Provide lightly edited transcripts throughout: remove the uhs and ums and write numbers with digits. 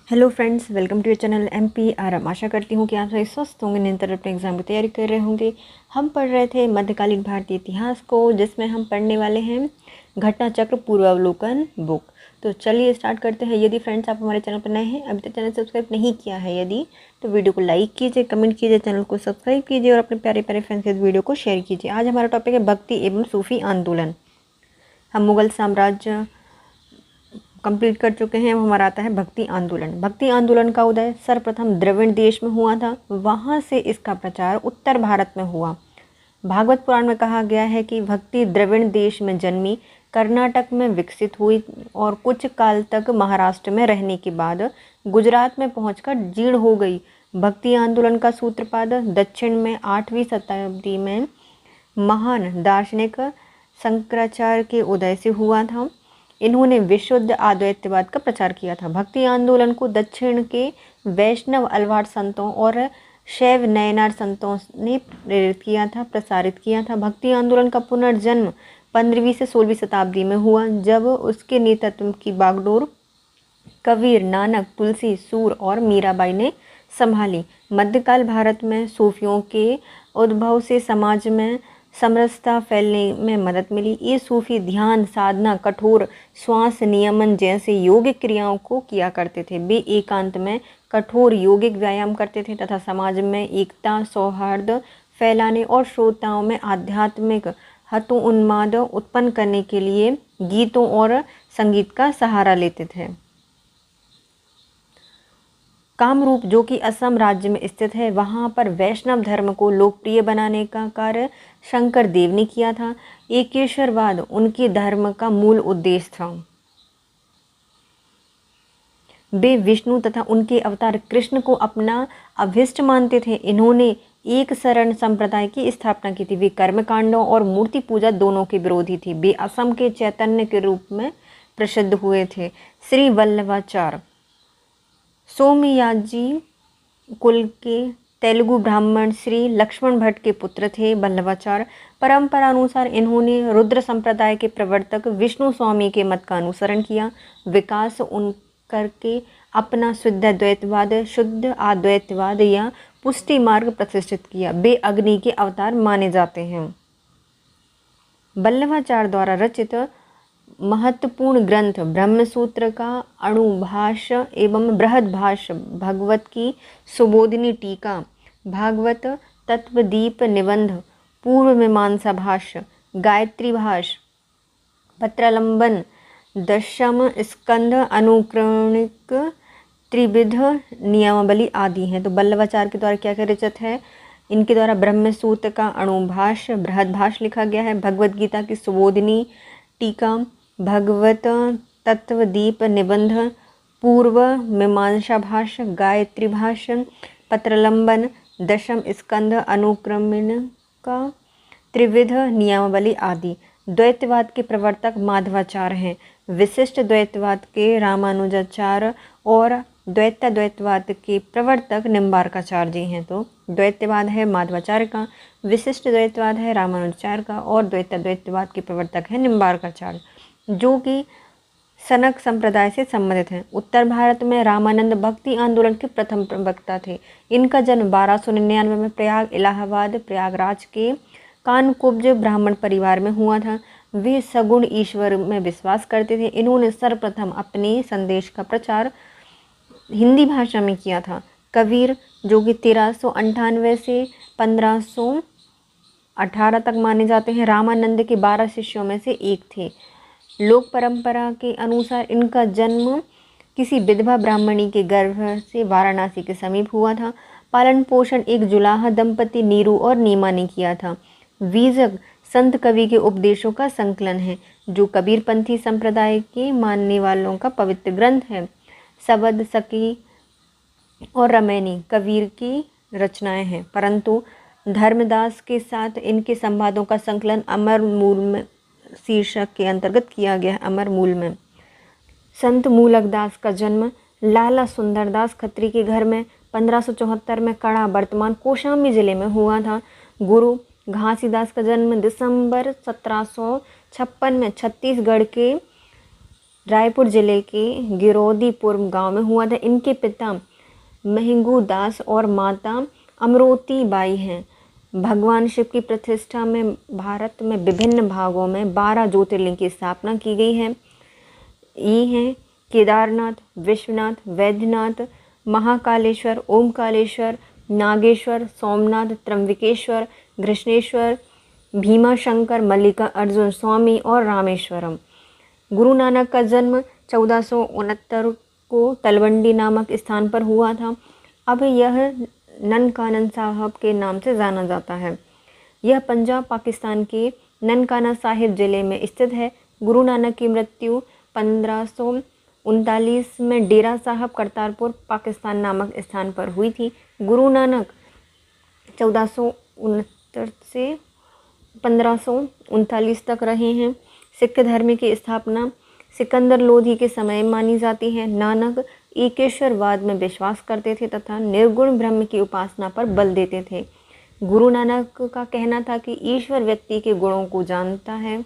Hello friends, welcome to your channel MPRM। आशा करती हूँ कि आप सभी स्वस्थ होंगे, निरंतर अपने एग्जाम की तैयारी कर रहे होंगे। हम पढ़ रहे थे मध्यकालीन भारतीय इतिहास को, जिसमें हम पढ़ने वाले हैं घटना चक्र पूर्वावलोकन बुक। तो चलिए स्टार्ट करते हैं। यदि फ्रेंड्स आप हमारे चैनल पर नए हैं, अभी तक चैनल सब्सक्राइब नहीं किया है यदि, तो वीडियो को लाइक कीजिए, कमेंट कीजिए, चैनल को सब्सक्राइब कीजिए और अपने प्यारे प्यारे फ्रेंड्स के वीडियो को शेयर कीजिए। आज हमारा टॉपिक है भक्ति एवं सूफी आंदोलन। हम मुगल साम्राज्य कंप्लीट कर चुके हैं। अब हमारा आता है भक्ति आंदोलन। भक्ति आंदोलन का उदय सर्वप्रथम द्रविड़ देश में हुआ था। वहाँ से इसका प्रचार उत्तर भारत में हुआ। भागवत पुराण में कहा गया है कि भक्ति द्रविड़ देश में जन्मी, कर्नाटक में विकसित हुई और कुछ काल तक महाराष्ट्र में रहने के बाद गुजरात में पहुंचकर जीर्ण हो गई। भक्ति आंदोलन का सूत्रपात दक्षिण में 8वीं शताब्दी में महान दार्शनिक शंकराचार्य के उदय से हुआ था। इन्होंने विशुद्ध अद्वैतवाद का प्रचार किया था। भक्ति आंदोलन को दक्षिण के वैष्णव अलवार संतों और शैव नयनार संतों ने प्रेरित किया था, प्रसारित किया था। भक्ति आंदोलन का पुनर्जन्म 15वीं से 16वीं शताब्दी में हुआ, जब उसके नेतृत्व की बागडोर कबीर, नानक, तुलसी, सूर और मीराबाई ने संभाली। मध्यकाल भारत में सूफियों के उद्भव से समाज में समरसता फैलने में मदद मिली। ये सूफी ध्यान साधना, कठोर श्वास नियमन जैसे योगिक क्रियाओं को किया करते थे। वे एकांत में कठोर योगिक व्यायाम करते थे तथा समाज में एकता, सौहार्द फैलाने और श्रोताओं में आध्यात्मिक हतोन्माद उत्पन्न करने के लिए गीतों और संगीत का सहारा लेते थे। कामरूप, जो कि असम राज्य में स्थित है, वहाँ पर वैष्णव धर्म को लोकप्रिय बनाने का कार्य शंकर देव ने किया था। एकेश्वरवाद उनके धर्म का मूल उद्देश्य था। वे विष्णु तथा उनके अवतार कृष्ण को अपना अभिष्ट मानते थे। इन्होंने एक शरण संप्रदाय की स्थापना की थी। वे कर्मकांडों और मूर्ति पूजा दोनों के विरोधी थे। वे असम के चैतन्य के रूप में प्रसिद्ध हुए थे। श्री वल्लभाचार्य सोमयाजी कुल के तेलुगु ब्राह्मण श्री लक्ष्मण भट्ट के पुत्र थे। वल्लभाचार्य परंपरा अनुसार इन्होंने रुद्र संप्रदाय के प्रवर्तक विष्णु स्वामी के मत का अनुसरण किया। विकास उन करके अपना शुद्ध अद्वैतवाद या पुष्टि मार्ग प्रतिष्ठित किया। वे अग्नि के अवतार माने जाते हैं। वल्लभाचार्य द्वारा रचित महत्वपूर्ण ग्रंथ ब्रह्मसूत्र का अणुभाष्य एवं बृहद्भाष्य, भगवत की सुबोधिनी टीका, भागवत तत्वदीप निबंध, पूर्व मीमांसा भाष्य, गायत्री भाष्य, पत्रालंबन, दशम स्कंद, अनुक्रमणिक, त्रिविध नियमावली आदि हैं। तो वल्लभाचार्य के द्वारा क्या क्या रचित है? इनके द्वारा ब्रह्मसूत्र का अणुभाष्य, बृहद्भाष्य लिखा गया है, भगवद गीता की सुबोधिनी टीका, भगवत तत्वदीप निबंध, पूर्व मीमांसा भाष्य, गायत्री भाष्य, पत्रालंबन, दशम स्कंद, अनुक्रमणिका, त्रिविध नियमावली आदि। द्वैतवाद के प्रवर्तक माधवाचार्य हैं। विशिष्ट द्वैतवाद के रामानुजाचार्य और द्वैतवाद के प्रवर्तक निम्बार्काचार्य जी हैं। तो द्वैतवाद है माधवाचार्य का, विशिष्ट द्वैतवाद है रामानुजाचार्य का और द्वैतवाद के प्रवर्तक है निम्बार्काचार्य, जो कि सनक संप्रदाय से संबंधित हैं। उत्तर भारत में रामानंद भक्ति आंदोलन के प्रथम प्रवक्ता थे। इनका जन्म 1299 में प्रयाग, इलाहाबाद, प्रयागराज के कानकुब्ज ब्राह्मण परिवार में हुआ था। वे सगुण ईश्वर में विश्वास करते थे। इन्होंने सर्वप्रथम अपने संदेश का प्रचार हिंदी भाषा में किया था। कबीर, जो कि 1398 से 1518 तक माने जाते हैं, रामानंद के 12 शिष्यों में से एक थे। लोक परंपरा के अनुसार इनका जन्म किसी विधवा ब्राह्मणी के गर्भ से वाराणसी के समीप हुआ था। पालन पोषण एक जुलाहा दंपति नीरू और नीमा ने किया था। वीजक संत कवि के उपदेशों का संकलन है, जो कबीरपंथी संप्रदाय के मानने वालों का पवित्र ग्रंथ है। सबद, सकी और रमैनी कबीर की रचनाएं हैं, परंतु धर्मदास के साथ इनके संवादों का संकलन अमर मूल में शीर्षक के अंतर्गत किया गया है। अमर मूल में संत मूलकदास का जन्म लाला सुंदरदास खत्री के घर में 1574 में कड़ा, वर्तमान कौशाम्बी जिले में हुआ था। गुरु घासीदास का जन्म दिसंबर 1756 में छत्तीसगढ़ के रायपुर जिले के गिरोदीपुर गांव में हुआ था। इनके पिता महंगू दास और माता अमरोती बाई हैं। भगवान शिव की प्रतिष्ठा में भारत में विभिन्न भागों में 12 ज्योतिर्लिंग की स्थापना की गई है। ये हैं केदारनाथ, विश्वनाथ, वैद्यनाथ, महाकालेश्वर, ओमकालेश्वर, नागेश्वर, सोमनाथ, त्र्यंबकेश्वर, घृष्णेश्वर, भीमाशंकर, मल्लिकार्जुन स्वामी और रामेश्वरम। गुरु नानक का जन्म 1469 को तलवंडी नामक स्थान पर हुआ था। अब यह ननकाना साहब के नाम से जाना जाता है। यह पंजाब पाकिस्तान के ननकाना साहिब जिले में स्थित है। गुरु नानक की मृत्यु 1539 में डेरा साहब करतारपुर पाकिस्तान नामक स्थान पर हुई थी। गुरु नानक 1469 से 1539 तक रहे हैं। सिख धर्म की स्थापना सिकंदर लोधी के समय मानी जाती है। नानक एकेश्वरवाद में विश्वास करते थे तथा निर्गुण ब्रह्म की उपासना पर बल देते थे। गुरु नानक का कहना था कि ईश्वर व्यक्ति के गुणों को जानता है,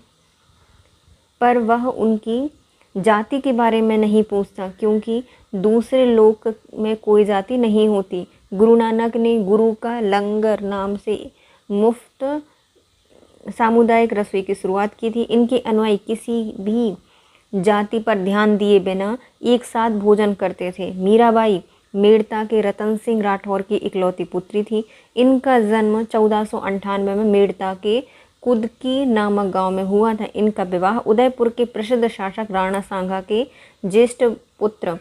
पर वह उनकी जाति के बारे में नहीं पूछता, क्योंकि दूसरे लोक में कोई जाति नहीं होती। गुरु नानक ने गुरु का लंगर नाम से मुफ्त सामुदायिक रसोई की शुरुआत की थी। इनके अनुयायी किसी भी जाति पर ध्यान दिए बिना एक साथ भोजन करते थे। मीराबाई मेड़ता के रतन सिंह राठौर की इकलौती पुत्री थी। इनका जन्म 1498 में मेड़ता के कुदकी नामक गांव में हुआ था। इनका विवाह उदयपुर के प्रसिद्ध शासक राणा सांगा के ज्येष्ठ पुत्र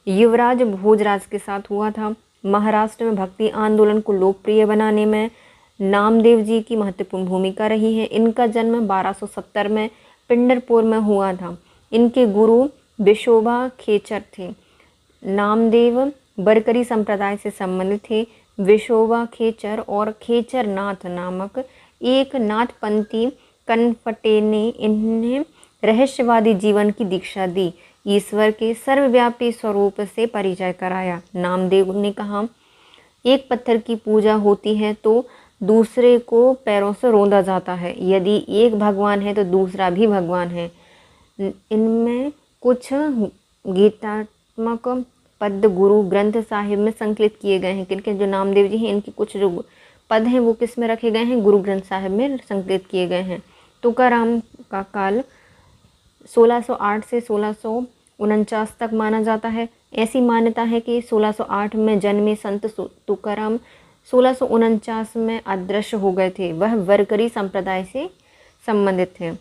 युवराज भोजराज के साथ हुआ था। महाराष्ट्र में भक्ति आंदोलन को लोकप्रिय बनाने में नामदेव जी की महत्वपूर्ण भूमिका रही है। इनका जन्म 1270 में पिंडरपुर में हुआ था। इनके गुरु विशोबा खेचर थे। नामदेव बरकरी संप्रदाय से संबंधित थे। विशोबा खेचर और खेचर नाथ नामक एक नाथपंथी कनफटे ने इन्हें रहस्यवादी जीवन की दीक्षा दी, ईश्वर के सर्वव्यापी स्वरूप से परिचय कराया। नामदेव ने कहा, एक पत्थर की पूजा होती है तो दूसरे को पैरों से रौंदा जाता है। यदि एक भगवान है तो दूसरा भी भगवान है। इनमें कुछ गीतात्मक पद गुरु ग्रंथ साहिब में संकलित किए गए हैं। किनके जो नामदेव जी हैं, इनके कुछ जो पद हैं वो किस में रखे गए हैं? गुरु ग्रंथ साहिब में संकलित किए गए हैं। तुकाराम का काल 1608 से 1649 तक माना जाता है। ऐसी मान्यता है कि 1608 में जन्मे संत तुकाराम 1649 में अदृश्य हो गए थे। वह वरकरी संप्रदाय से संबंधित थे।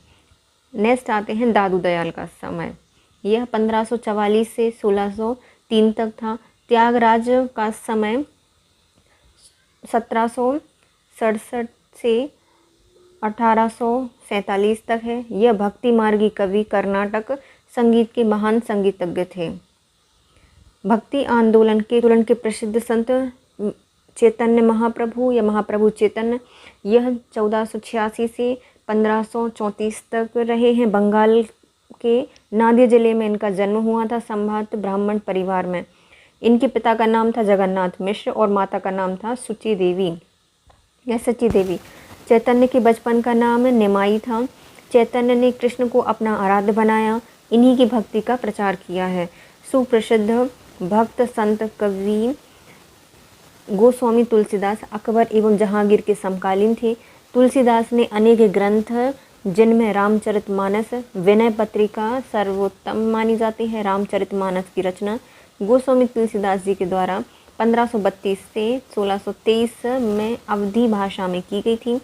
नेक्स्ट आते हैं दादू दयाल का समय। यह 1544 से 1603 तक था। त्यागराज का समय 1767 से 1847 तक है। यह भक्ति मार्गी कवि, कर्नाटक संगीत के महान संगीतज्ञ थे। भक्ति आंदोलन के प्रसिद्ध संत चैतन्य महाप्रभु या महाप्रभु चैतन्य, यह 1486 से 1534 तक रहे हैं। बंगाल के नादिया जिले में इनका जन्म हुआ था, संभ्रांत ब्राह्मण परिवार में। इनके पिता का नाम था जगन्नाथ मिश्र और माता का नाम था सुची देवी या सची देवी। चैतन्य के बचपन का नाम निमाई था। चैतन्य ने कृष्ण को अपना आराध्य बनाया, इन्हीं की भक्ति का प्रचार किया है। सुप्रसिद्ध भक्त संत कवि गोस्वामी तुलसीदास अकबर एवं जहांगीर के समकालीन थे। तुलसीदास ने अनेक ग्रंथ, जिनमें रामचरितमानस, विनय पत्रिका सर्वोत्तम मानी जाती है। रामचरितमानस की रचना गोस्वामी तुलसीदास जी के द्वारा 1532 से 1623 में अवधी भाषा में की गई थी।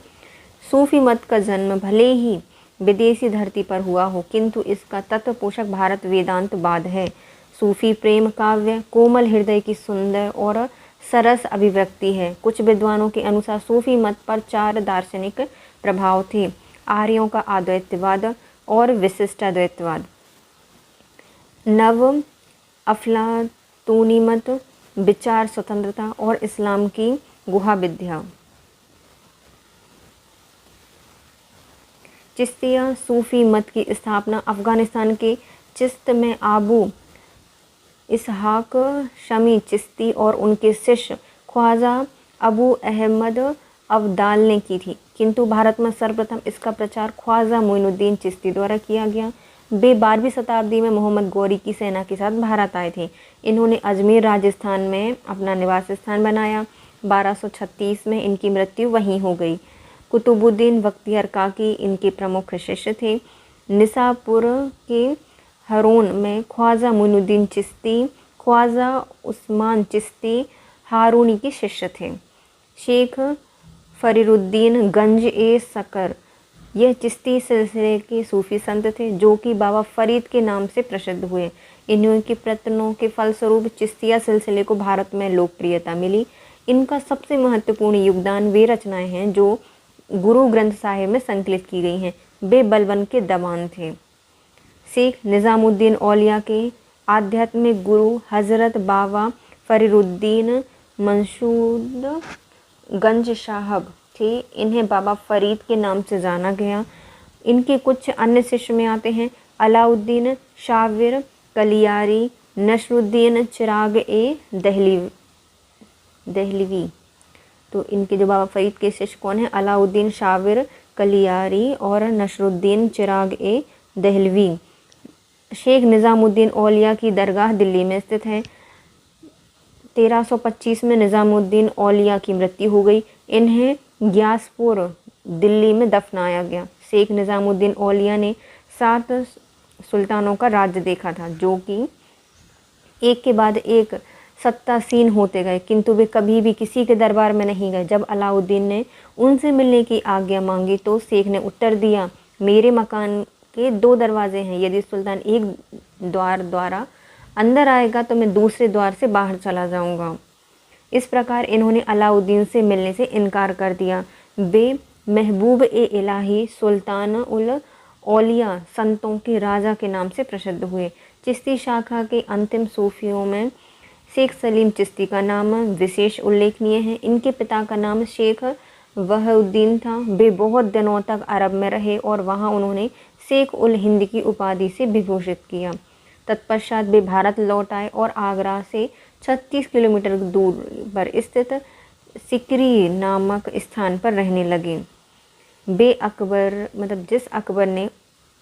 सूफी मत का जन्म भले ही विदेशी धरती पर हुआ हो, किंतु इसका तत्व पोषक भारत वेदांतवाद है। सूफी प्रेम काव्य कोमल हृदय की सुंदर और सरस अभिव्यक्ति है। कुछ विद्वानों के अनुसार सूफी मत पर 4 दार्शनिक प्रभाव थे: आर्यों का अद्वैतवाद और विशिष्टाद्वैतवाद, नव अफलातूनी मत, विचार स्वतंत्रता और इस्लाम की गुहा विद्या। चिश्तिया सूफी मत की स्थापना अफगानिस्तान के चिश्त में आबू इसहाक शमी चिश्ती और उनके शिष्य ख्वाजा अबू अहमद अब्दाल ने की थी, किंतु भारत में सर्वप्रथम इसका प्रचार ख्वाजा मोइनुद्दीन चिश्ती द्वारा किया गया। वे 12वीं शताब्दी में मोहम्मद गौरी की सेना के साथ भारत आए थे। इन्होंने अजमेर राजस्थान में अपना निवास स्थान बनाया। 1236 में इनकी मृत्यु वहीं हो गई। कुतुबुद्दीन बख्तियार काकी इनके प्रमुख शिष्य थे। निसापुर के हरोन में ख्वाजा मुइनुद्दीन चिश्ती, ख्वाजा उस्मान चिश्ती हारूनी के शिष्य थे। शेख फरीरुद्दीन गंज ए सकर यह चिश्ती सिलसिले के सूफी संत थे, जो कि बाबा फरीद के नाम से प्रसिद्ध हुए। इन्हीं के प्रयत्नों के फलस्वरूप चिश्तिया सिलसिले को भारत में लोकप्रियता मिली। इनका सबसे महत्वपूर्ण योगदान वे रचनाएं हैं जो गुरु ग्रंथ साहिब में संकलित की गई हैं। वे बलबन के दबान थे। शेख निज़ामुद्दीन औलिया के आध्यात्मिक गुरु हज़रत बाबा फरीरुद्दीन मंसूद गंज साहब थे। इन्हें बाबा फरीद के नाम से जाना गया। इनके कुछ अन्य शिष्य में आते हैं अलाउद्दीन शाविर कलियारी, नसरुद्दीन चिराग ए दहलवी। तो इनके जो बाबा फरीद के शिष्य कौन हैं? अलाउद्दीन शाविर कलियारी और नसरुद्दीन चिराग ए दहलवी। शेख निज़ामुद्दीन औलिया की दरगाह दिल्ली में स्थित है। 1325 में निज़ामुद्दीन औलिया की मृत्यु हो गई। इन्हें ग्यासपुर दिल्ली में दफनाया गया। शेख निज़ामुद्दीन औलिया ने 7 सुल्तानों का राज्य देखा था, जो कि एक के बाद एक सत्तासीन होते गए, किंतु वे कभी भी किसी के दरबार में नहीं गए। जब अलाउद्दीन ने उनसे मिलने की आज्ञा मांगी तो शेख ने उत्तर दिया, मेरे मकान के 2 दरवाजे हैं। यदि सुल्तान एक द्वार द्वारा अंदर आएगा तो मैं दूसरे द्वार से बाहर चला जाऊंगा। इस प्रकार इन्होंने अलाउद्दीन से मिलने से इनकार कर दिया। वे महबूब ए इलाही सुल्तान उल औलिया संतों के राजा के नाम से प्रसिद्ध हुए। चिश्ती शाखा के अंतिम सूफियों में शेख सलीम चिश्ती का नाम विशेष उल्लेखनीय है। इनके पिता का नाम शेख वहउद्दीन था। वे बहुत दिनों तक अरब में रहे और वहाँ उन्होंने शेख उल हिंद की उपाधि से विभूषित किया। तत्पश्चात वे भारत लौट आए और आगरा से 36 किलोमीटर दूर पर स्थित सिकरी नामक स्थान पर रहने लगे। वे जिस अकबर ने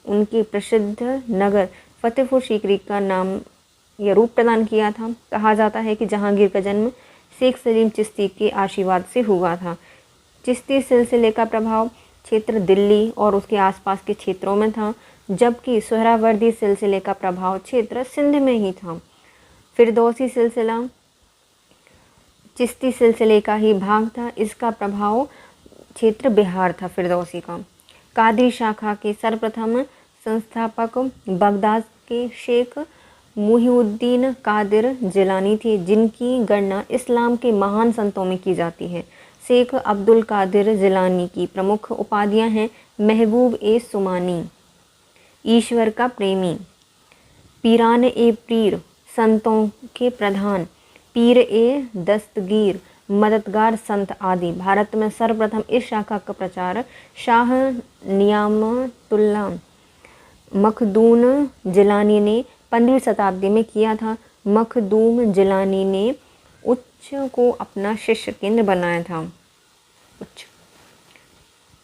उनके प्रसिद्ध नगर फतेहपुर सीकरी का नाम या रूप प्रदान किया था। कहा जाता है कि जहांगीर का जन्म शेख सलीम चिश्ती के आशीर्वाद से हुआ था। चिश्ती सिलसिले का प्रभाव क्षेत्र दिल्ली और उसके आसपास के क्षेत्रों में था, जबकि सोहरावर्दी सिलसिले का प्रभाव क्षेत्र सिंध में ही था। फिरदौसी सिलसिला चिश्ती सिलसिले का ही भाग था। इसका प्रभाव क्षेत्र बिहार था फिरदौसी का। कादरी शाखा के सर्वप्रथम संस्थापक बगदाद के शेख मुहिउद्दीन कादिर जिलानी थे, जिनकी गणना इस्लाम के महान संतों में की जाती है। शेख अब्दुल कादिर जिलानी की प्रमुख उपाधियां हैं महबूब ए सुमानी, ईश्वर का प्रेमी, पीरान ए पीर, संतों के प्रधान, पीर ए दस्तगीर, मददगार संत आदि। भारत में सर्वप्रथम इस शाखा का प्रचार शाह नियामतुल्लाह मखदूम जिलानी ने 15वीं शताब्दी में किया था। मखदूम जिलानी ने उच्च को अपना शिष्य केंद्र बनाया था।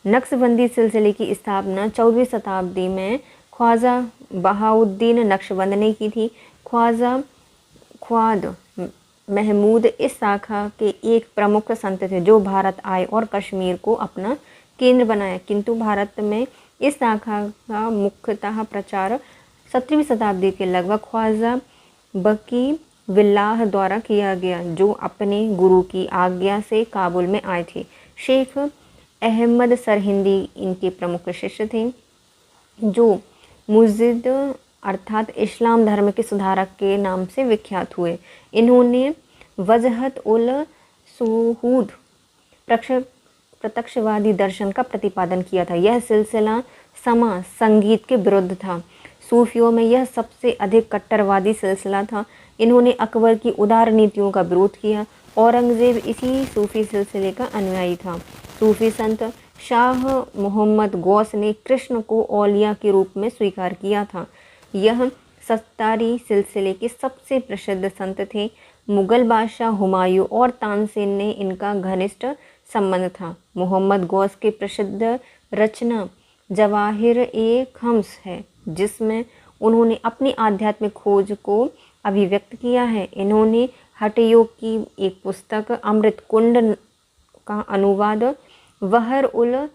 नक्शबंदी सिलसिले की स्थापना 14वीं शताब्दी में ख्वाजा बहाउद्दीन नक्शबंद ने की थी। ख्वाद महमूद इस शाखा के एक प्रमुख संत थे, जो भारत आए और कश्मीर को अपना केंद्र बनाया, किंतु भारत में इस शाखा का मुख्यतः प्रचार 17वीं शताब्दी के लगभग ख्वाजा बकी विल्लाह द्वारा किया गया, जो अपने गुरु की आज्ञा से काबुल में आए थे। शेख अहमद सरहिंदी इनके प्रमुख शिष्य थे, जो मुजिद अर्थात इस्लाम धर्म के सुधारक के नाम से विख्यात हुए। इन्होंने वजहत उल सुहूद प्रत्यक्षवादी दर्शन का प्रतिपादन किया था। यह सिलसिला समा संगीत के विरुद्ध था। सूफियों में यह सबसे अधिक कट्टरवादी सिलसिला था। इन्होंने अकबर की उदार नीतियों का विरोध किया। औरंगजेब इसी सूफी सिलसिले का अनुयायी था। सूफी संत शाह मोहम्मद गौस ने कृष्ण को औलिया के रूप में स्वीकार किया था। यह सत्तारी सिलसिले के सबसे प्रसिद्ध संत थे। मुगल बादशाह हुमायूं और तानसेन ने इनका घनिष्ठ संबंध था। मोहम्मद गौस की प्रसिद्ध रचना जवाहिर ए खम्स है, जिसमें उन्होंने अपनी आध्यात्मिक खोज को अभिव्यक्त किया है। इन्होंने हठ योग की एक पुस्तक अमृत कुंड का अनुवाद बहर उल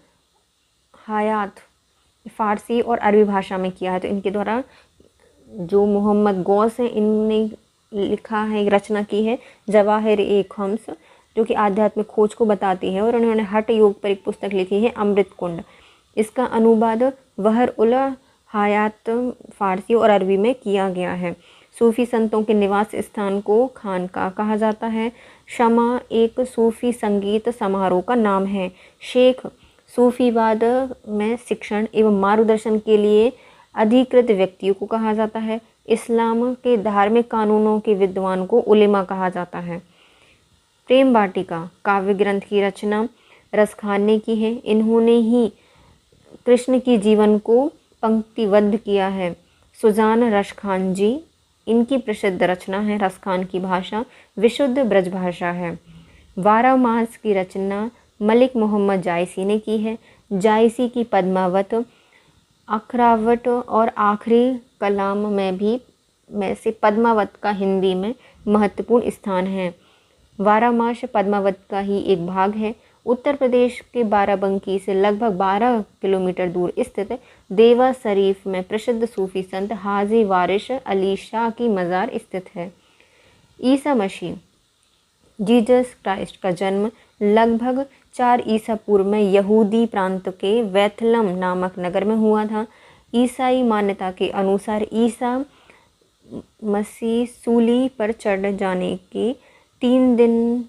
हयात फ़ारसी और अरबी भाषा में किया है। तो इनके द्वारा जो मोहम्मद गौस हैं, इनने लिखा है, रचना की है जवाहिर ए खम्स, जो कि आध्यात्मिक खोज को बताती है। और उन्होंने हठ योग पर एक पुस्तक लिखी है अमृत कुंड। इसका अनुवाद बहर उल हयात फ़ारसी और अरबी में किया गया है। सूफ़ी संतों के निवास स्थान को खानका कहा जाता है। शमा एक सूफ़ी संगीत समारोह का नाम है। शेख सूफ़ीवाद में शिक्षण एवं मार्गदर्शन के लिए अधिकृत व्यक्तियों को कहा जाता है। इस्लाम के धार्मिक कानूनों के विद्वान को उलेमा कहा जाता है। प्रेम वाटिका काव्य ग्रंथ की रचना रसखान ने की है। इन्होंने ही कृष्ण के जीवन को पंक्तिबद्ध किया है। सुजान रसखान जी, इनकी प्रसिद्ध रचना है। रसखान की भाषा विशुद्ध ब्रज भाषा है। 12 मास की रचना मलिक मोहम्मद जायसी ने की है। जायसी की पद्मावत, अखरावट और आखिरी कलाम में से पद्मावत का हिंदी में महत्वपूर्ण स्थान है। 12 मास पद्मावत का ही एक भाग है। उत्तर प्रदेश के बाराबंकी से लगभग 12 किलोमीटर दूर स्थित देवा शरीफ में प्रसिद्ध सूफी संत हाजी वारिश अली शाह की मज़ार स्थित है। ईसा मसीह जीसस क्राइस्ट का जन्म लगभग 4 ईसा पूर्व में यहूदी प्रांत के वेथलम नामक नगर में हुआ था। ईसाई मान्यता के अनुसार ईसा मसीह सूली पर चढ़ जाने के 3 दिन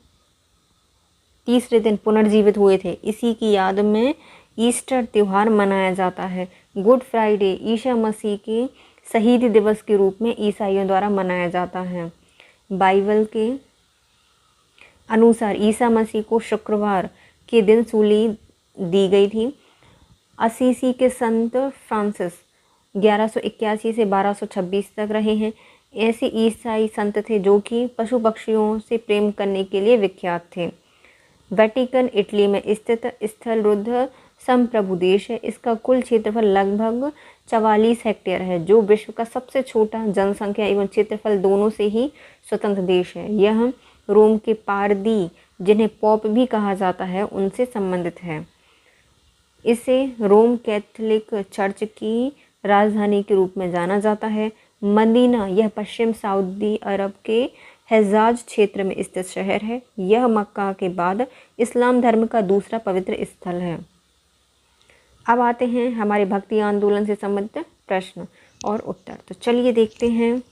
पुनर्जीवित हुए थे। इसी की याद में ईस्टर त्यौहार मनाया जाता है। गुड फ्राइडे ईसा मसीह के शहीद दिवस के रूप में ईसाइयों द्वारा मनाया जाता है। बाइबल के अनुसार ईसा मसीह को शुक्रवार के दिन सूली दी गई थी। असीसी के संत फ्रांसिस 1181 से 1226 तक रहे हैं। ऐसे ईसाई संत थे जो कि पशु पक्षियों से प्रेम करने के लिए विख्यात थे। वेटिकन इटली में स्थित स्थल रुद्ध संप्रभु देश है। इसका कुल क्षेत्रफल लगभग 44 हेक्टेयर है, जो विश्व का सबसे छोटा जनसंख्या एवं क्षेत्रफल दोनों से ही स्वतंत्र देश है। यह रोम के पारदी, जिन्हें पोप भी कहा जाता है, उनसे संबंधित है। इसे रोम कैथोलिक चर्च की राजधानी के रूप में जाना जाता है। मदीना यह पश्चिम सऊदी अरब के हिजाज क्षेत्र में स्थित शहर है। यह मक्का के बाद इस्लाम धर्म का दूसरा पवित्र स्थल है। अब आते हैं हमारे भक्ति आंदोलन से संबंधित प्रश्न और उत्तर। तो चलिए देखते हैं।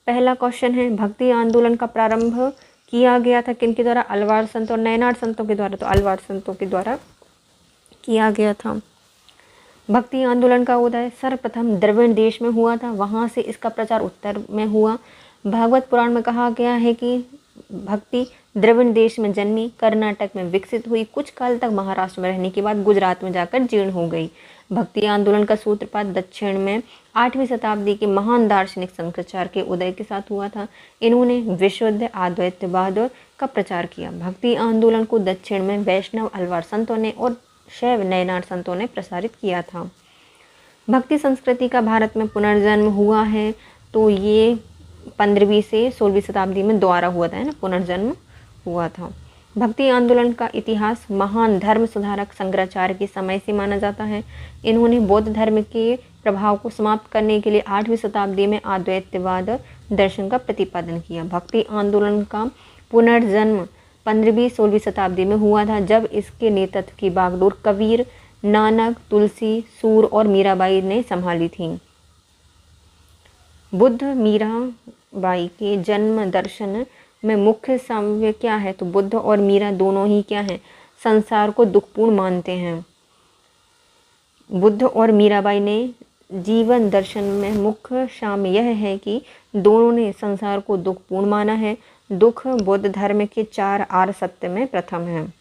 पहला क्वेश्चन है, भक्ति आंदोलन का प्रारंभ किया गया था किनके द्वारा? अलवार संत और नैनार संतों के द्वारा। तो अलवार संतों के द्वारा किया गया था। भक्ति आंदोलन का उदय सर्वप्रथम द्रविड़ देश में हुआ था, वहाँ से इसका प्रचार उत्तर में हुआ। भागवत पुराण में कहा गया है कि भक्ति द्रविड़ देश में जन्मी, कर्नाटक में विकसित हुई, कुछ काल तक महाराष्ट्र में रहने के बाद गुजरात में जाकर जीर्ण हो गई। भक्ति आंदोलन का सूत्रपात दक्षिण में 8वीं शताब्दी के महान दार्शनिक शंकराचार्य के उदय के साथ हुआ था। इन्होंने विशुद्ध अद्वैतवाद का प्रचार किया। भक्ति आंदोलन को दक्षिण में वैष्णव अलवार संतों ने और शैव नैनार संतों ने प्रसारित किया था। भक्ति संस्कृति का भारत में पुनर्जन्म हुआ है, तो ये 15वीं से 16वीं शताब्दी में दोबारा हुआ था, है ना, पुनर्जन्म हुआ था। भक्ति आंदोलन का इतिहास महान धर्म सुधारक शंकराचार्य के समय से माना जाता है। इन्होंने बौद्ध धर्म के प्रभाव को समाप्त करने के लिए 8वीं शताब्दी में अद्वैतवाद दर्शन का प्रतिपादन किया। भक्ति आंदोलन का पुनर्जन्म 15वीं-16वीं शताब्दी में हुआ था, जब इसके नेतृत्व की बागडोर कबीर, नानक, तुलसी, सूर और मीराबाई ने संभाली थी। बुद्ध मीराबाई के जन्म दर्शन में मुख्य साम्य क्या है? तो बुद्ध और मीरा दोनों ही क्या हैं? संसार को दुखपूर्ण मानते हैं। बुद्ध और मीराबाई ने जीवन दर्शन में मुख्य साम्य यह है कि दोनों ने संसार को दुखपूर्ण माना है। दुख बौद्ध धर्म के 4 आर्य सत्य में प्रथम है।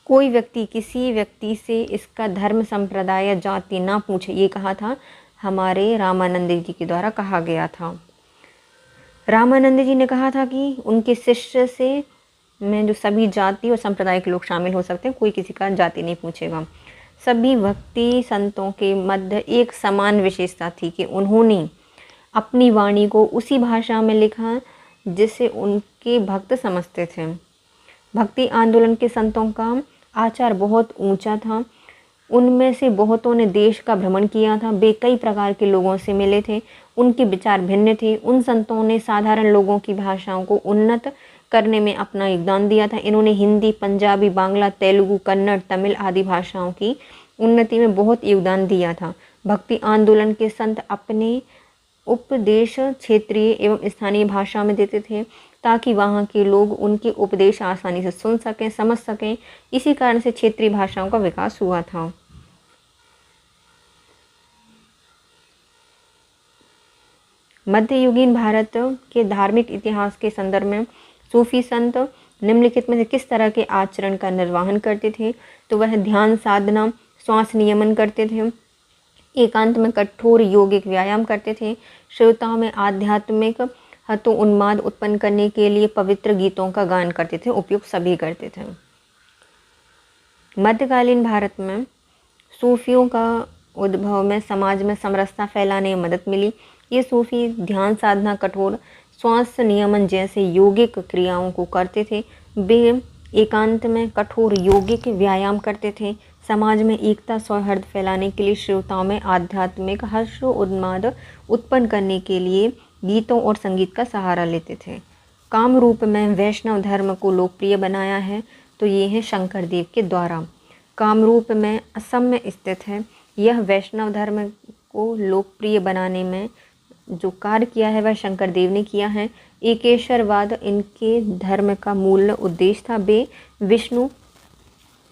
कोई व्यक्ति किसी व्यक्ति से इसका धर्म, संप्रदाय या जाति ना पूछे, ये कहा था हमारे रामानंद जी के द्वारा कहा गया था। रामानंद जी ने कहा था कि उनके शिष्य में जो सभी जाति और संप्रदाय के लोग शामिल हो सकते हैं, कोई किसी का जाति नहीं पूछेगा। सभी भक्ति संतों के मध्य एक समान विशेषता थी कि उन्होंने अपनी वाणी को उसी भाषा में लिखा जिसे उनके भक्त समझते थे। भक्ति आंदोलन के संतों का आचार बहुत ऊंचा था। उनमें से बहुतों ने देश का भ्रमण किया था। वे कई प्रकार के लोगों से मिले थे। उनके विचार भिन्न थे। उन संतों ने साधारण लोगों की भाषाओं को उन्नत करने में अपना योगदान दिया था। इन्होंने हिंदी, पंजाबी, बांग्ला, तेलुगु, कन्नड़, तमिल आदि भाषाओं की उन्नति में बहुत योगदान दिया था। भक्ति आंदोलन के संत अपने उपदेश क्षेत्रीय एवं स्थानीय भाषा में देते थे ताकि वहाँ के लोग उनके उपदेश आसानी से सुन सकें, समझ सकें। इसी कारण से क्षेत्रीय भाषाओं का विकास हुआ था। मध्ययुगीन भारत के धार्मिक इतिहास के संदर्भ में सूफी संत निम्नलिखित में से किस तरह के आचरण का निर्वहन करते थे? तो वह ध्यान साधना, श्वास नियमन करते थे, एकांत में कठोर योगिक व्यायाम करते थे, श्रोताओं में आध्यात्मिक हतो उन्माद उत्पन्न करने के लिए पवित्र गीतों का गान करते थे। उपयोग सभी करते थे। मध्यकालीन भारत में सूफियों का उद्भव में समाज में समरसता फैलाने में मदद मिली। ये सूफी ध्यान साधना, कठोर श्वास नियमन जैसे यौगिक क्रियाओं को करते थे। वे एकांत में कठोर यौगिक व्यायाम करते थे। समाज में एकता, सौहार्द फैलाने के लिए, श्रोताओं में आध्यात्मिक हर्ष उन्माद उत्पन्न करने के लिए गीतों और संगीत का सहारा लेते थे। काम रूप में वैष्णव धर्म को लोकप्रिय बनाया है तो ये है शंकर देव के द्वारा। काम रूप में असम में स्थित है। यह वैष्णव धर्म को लोकप्रिय बनाने में जो कार्य किया है वह शंकर देव ने किया है। एकेश्वरवाद इनके धर्म का मूल उद्देश्य था। वे विष्णु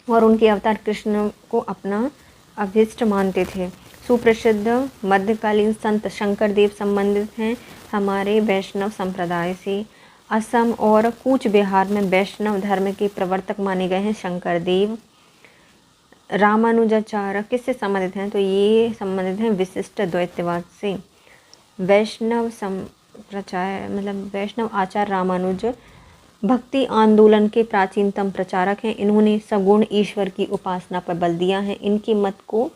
और उनके अवतार कृष्ण को अपना अभिष्ट मानते थे। सुप्रसिद्ध मध्यकालीन संत शंकर देव संबंधित हैं हमारे वैष्णव संप्रदाय से। असम और कूच बिहार में वैष्णव धर्म के प्रवर्तक माने गए हैं शंकर देव। रामानुजाचार्य किससे संबंधित हैं? तो ये संबंधित हैं विशिष्ट द्वैतवाद से। वैष्णव संप्रदाय मतलब वैष्णव आचार्य रामानुज भक्ति आंदोलन के प्राचीनतम प्रचारक हैं। इन्होंने सगुण ईश्वर की उपासना पर बल दिया है। इनके मत को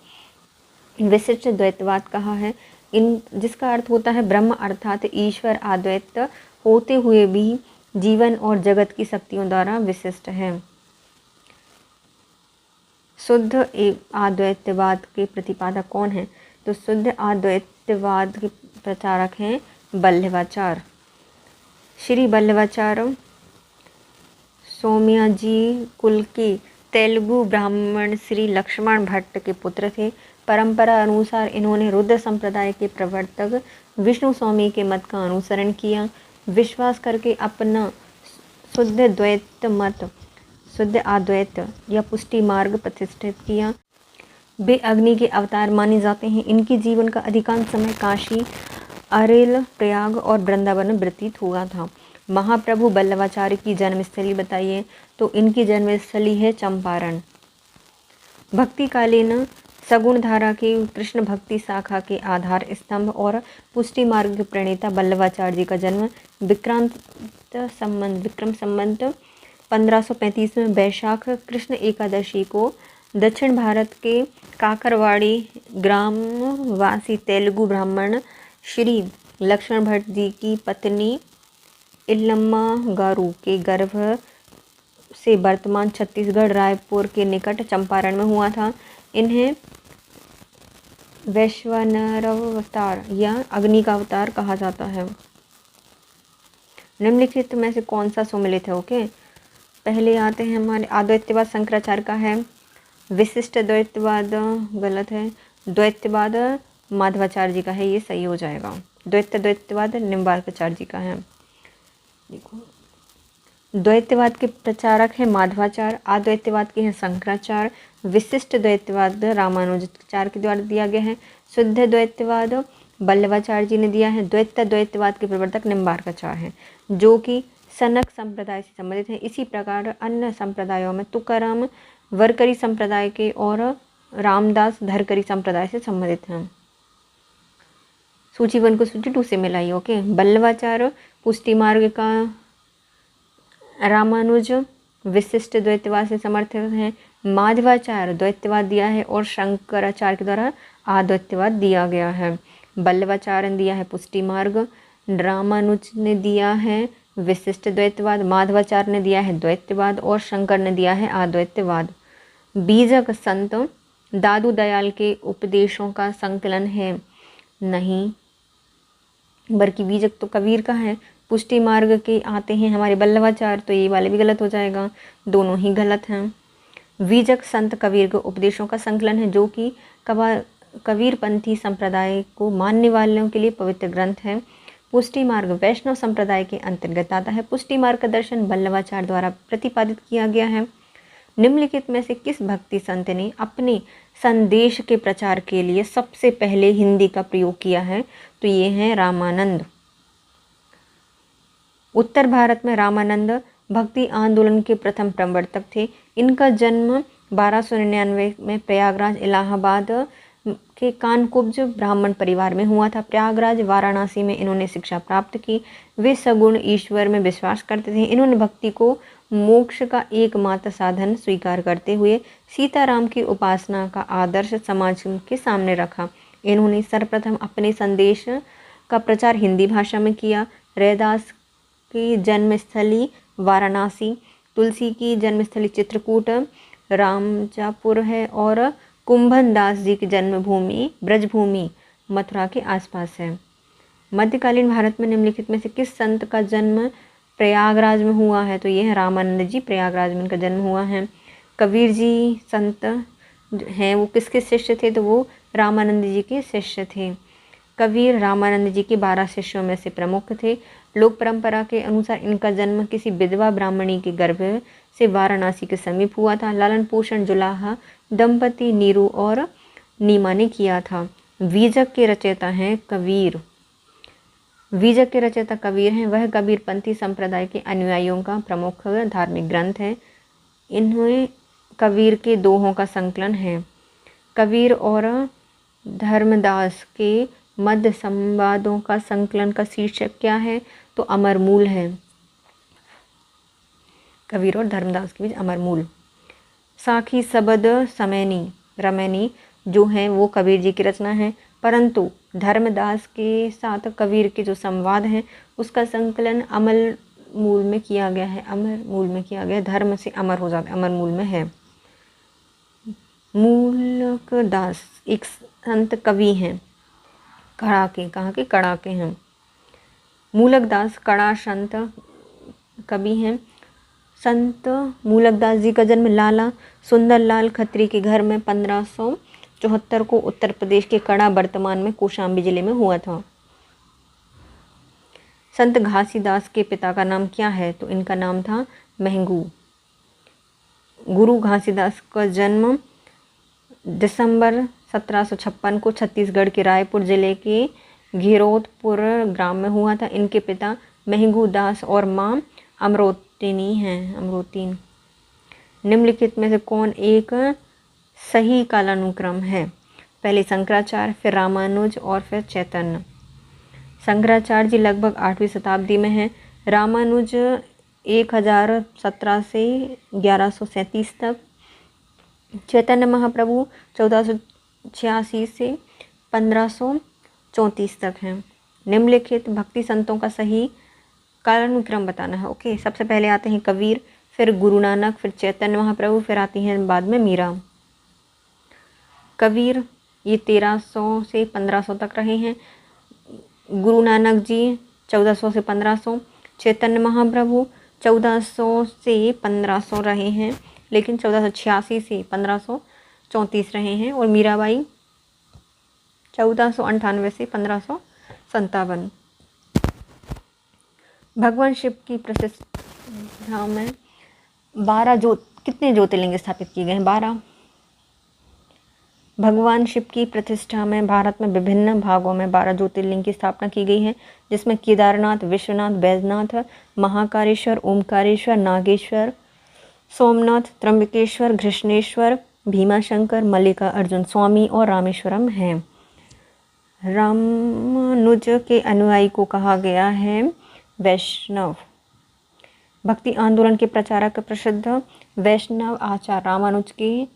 विशिष्ट द्वैतवाद कहा है। जिसका अर्थ होता है ब्रह्म अर्थात ईश्वर अद्वैत होते हुए भी जीवन और जगत की शक्तियों द्वारा विशिष्ट है। शुद्ध अद्वैतवाद के प्रतिपादक कौन है? तो शुद्ध अद्वैतवाद के प्रचारक हैं वल्लभाचार्य। श्री वल्लभाचार्य सोमयाजी कुल के तेलुगु ब्राह्मण श्री लक्ष्मण भट्ट के पुत्र थे। परंपरा अनुसार इन्होंने रुद्र संप्रदाय के प्रवर्तक विष्णु स्वामी के मत का अनुसरण किया। विश्वास करके अपना शुद्ध द्वैत मत, शुद्ध अद्वैत या पुष्टि मार्ग प्रतिष्ठित किया। वे अग्नि के अवतार माने जाते हैं। इनके जीवन का अधिकांश समय काशी, अरेल, प्रयाग और वृंदावन में व्यतीत हुआ था। महाप्रभु वल्लभाचार्य की जन्मस्थली बताइए? तो इनकी जन्मस्थली है चंपारण। भक्तिकालीन सगुण धारा के कृष्ण भक्ति शाखा के आधार स्तंभ और पुष्टि मार्ग के प्रणेता वल्लभाचार्य जी का जन्म विक्रम संवत 1535 में वैशाख कृष्ण एकादशी को दक्षिण भारत के काकरवाड़ी ग्राम वासी तेलुगु ब्राह्मण श्री लक्ष्मण भट्ट जी की पत्नी इल्लम्मा गारू के गर्भ से वर्तमान छत्तीसगढ़ रायपुर के निकट चंपारण में हुआ था। इन्हें वैश्वानरावतार या अग्नि का अवतार कहा जाता है। निम्नलिखित में से कौन सा सुमिलित है? ओके, पहले आते हैं हमारे अद्वैतवाद शंकराचार्य का है। विशिष्ट द्वैतवाद गलत है। द्वैतवाद माधवाचार्य जी का है, ये सही हो जाएगा। द्वैतवाद निम्बार्काचार्य जी का है। देखो, द्वैतवाद के प्रचारक हैं माधवाचार्य, अद्वैतवाद के हैं शंकराचार्य, विशिष्ट द्वैतवाद रामानुजाचार्य के द्वारा दिया गया है, शुद्ध द्वैतवाद वल्लभाचार्य जी ने दिया है, द्वैतवाद के प्रवर्तक निम्बार्काचार्य हैं जो कि सनक संप्रदाय से संबंधित हैं। इसी प्रकार अन्य संप्रदायों में तुकाराम वरकरी संप्रदाय के और रामदास धरकरी संप्रदाय से संबंधित हैं। सूची 1 को सूची 2 से मिलाइए। ओके, वल्लभाचार्य पुष्टि मार्ग का, रामानुज विशिष्ट द्वैतवाद से समर्थित हैं, माधवाचार्य द्वैतवाद दिया है और शंकराचार्य के द्वारा अद्वैतवाद दिया गया है। वल्लभाचार्य ने दिया है पुष्टि मार्ग, रामानुज ने दिया है विशिष्ट द्वैतवाद, माधवाचार्य ने दिया है द्वैतवाद और शंकर ने दिया है अद्वैतवाद। बीजक संत दादू दयाल के उपदेशों का संकलन है, नहीं, बल्कि बीजक तो कबीर का है। पुष्टि मार्ग के आते हैं हमारे वल्लभाचार्य, तो ये वाले भी गलत हो जाएगा, दोनों ही गलत हैं। बीजक संत कबीर के उपदेशों का संकलन है, जो कि कबीरपंथी संप्रदाय को मानने वालों के लिए पवित्र ग्रंथ है। पुष्टि मार्ग वैष्णव संप्रदाय के अंतर्गत आता है। पुष्टि मार्ग का दर्शन वल्लभाचार्य द्वारा प्रतिपादित किया गया है। निम्नलिखित में से किस भक्ति संत ने अपने संदेश के प्रचार के लिए सबसे पहले हिंदी का प्रयोग किया है? तो ये हैं रामानंद। उत्तर भारत में रामानंद भक्ति आंदोलन के प्रथम प्रवर्तक थे। इनका जन्म 1299 में प्रयागराज इलाहाबाद के कानकुब्ज ब्राह्मण परिवार में हुआ था। प्रयागराज वाराणसी में इन्होंने शिक्षा प्राप्त की। वे सगुण ईश्वर में विश्वास करते थे। इन्होंने भक्ति को मोक्ष का एकमात्र साधन स्वीकार करते हुए सीताराम की उपासना का आदर्श समाज के सामने रखा। इन्होंने सर्वप्रथम अपने संदेश का प्रचार हिंदी भाषा में किया। रैदास की जन्मस्थली वाराणसी, तुलसी की जन्मस्थली चित्रकूट रामजापुर है और कुंभन दास जी की जन्मभूमि ब्रजभूमि मथुरा के आसपास है। मध्यकालीन भारत में निम्नलिखित में से किस संत का जन्म प्रयागराज में हुआ है? तो ये है रामानंद जी, प्रयागराज में इनका जन्म हुआ है। कबीर जी संत हैं वो किसके शिष्य थे? तो वो रामानंद जी के शिष्य थे। कबीर रामानंद जी के 12 शिष्यों में से प्रमुख थे। लोक परंपरा के अनुसार इनका जन्म किसी विधवा ब्राह्मणी के गर्भ से वाराणसी के समीप हुआ था। लालन पोषण जुलाहा दंपति नीरू और नीमा ने किया था। बीजक के रचयिता हैं कबीर। बीजक के रचयिता कबीर हैं। वह कबीरपंथी संप्रदाय के अनुयायियों का प्रमुख धार्मिक ग्रंथ है। इन्हें कबीर के दोहों का संकलन है। कबीर और धर्मदास के मध्य संवादों का संकलन का शीर्षक क्या है? तो अमरमूल है। कबीर और धर्मदास के बीच अमरमूल। साखी सबद समैनी रमैनी जो हैं वो कबीर जी की रचना है, परंतु धर्मदास के साथ कबीर के जो संवाद हैं उसका संकलन अमरमूल में किया गया है। अमरमूल में किया गया, धर्म से अमर हो जाता है, अमरमूल में है। मूलक दास एक संत कवि हैं। कड़ाके, कहाँ के? कड़ाके हैं। मूलक दास कड़ा संत कवि हैं। संत मूलक दास जी का जन्म लाला सुंदरलाल खत्री के घर में 1574 को उत्तर प्रदेश के कड़ा वर्तमान में कौशाम्बी जिले में हुआ था। संत घासीदास के पिता का नाम क्या है? तो इनका नाम था महंगू। गुरु घासीदास का जन्म दिसंबर 1756 को छत्तीसगढ़ के रायपुर जिले के घिरोतपुर ग्राम में हुआ था। इनके पिता महंगू दास और माँ अमरोतिनी हैं। अमरोतीन। निम्नलिखित में से कौन एक सही कालानुक्रम है? पहले शंकराचार्य, फिर रामानुज और फिर चैतन्य। शंकराचार्य जी लगभग 8वीं शताब्दी में हैं। रामानुज 1017 से 1137 तक। चैतन्य महाप्रभु 1486 से 1534 तक हैं। निम्नलिखित भक्ति संतों का सही कालानुक्रम बताना है। ओके, सबसे पहले आते हैं कबीर, फिर गुरु नानक, फिर चैतन्य महाप्रभु, फिर आती हैं बाद में मीरा। कबीर ये 1300 से 1500 तक रहे हैं। गुरु नानक जी 1400 से 1500। चैतन्य महाप्रभु 1400 से 1500 रहे हैं, लेकिन 1486 से 1534 रहे हैं। और मीराबाई 1498 से 1557। भगवान शिव की प्रतिष्ठा में 12 कितने ज्योतिर्लिंग स्थापित किए गए हैं? 12। भगवान शिव की प्रतिष्ठा में भारत में विभिन्न भागों में 12 ज्योतिर्लिंग की स्थापना की गई है, जिसमें केदारनाथ, विश्वनाथ, बैजनाथ, महाकालेश्वर, ओमकारेश्वर, नागेश्वर, सोमनाथ, त्र्यंबकेश्वर, घृष्णेश्वर, भीमाशंकर, मल्लिकार्जुन स्वामी और रामेश्वरम हैं। रामानुज के अनुयायी को कहा गया है वैष्णव। भक्ति आंदोलन के प्रचारक प्रसिद्ध वैष्णव आचार्य रामानुज के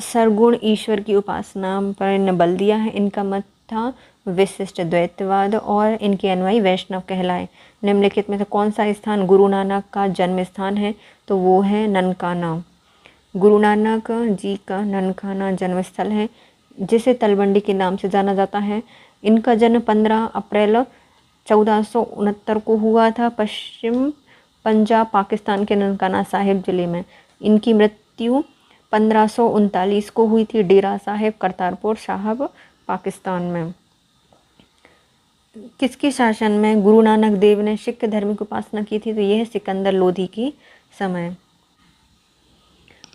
सरगुण ईश्वर की उपासना पर ने बल दिया है। इनका मत था विशिष्ट द्वैतवाद और इनके अनुयायी वैष्णव कहलाए। निम्नलिखित में से कौन सा स्थान गुरु नानक का जन्म स्थान है? तो वो है ननकाना। गुरु नानक जी का ननकाना जन्म स्थल है, जिसे तलवंडी के नाम से जाना जाता है। इनका जन्म 15 अप्रैल 1469 को हुआ था, पश्चिम पंजाब पाकिस्तान के ननकाना साहिब जिले में। इनकी मृत्यु 1539 को हुई थी, डेरा साहिब करतारपुर साहब पाकिस्तान में। किसके शासन में गुरु नानक देव ने सिख धर्म की उपासना की थी? तो यह सिकंदर लोधी की समय।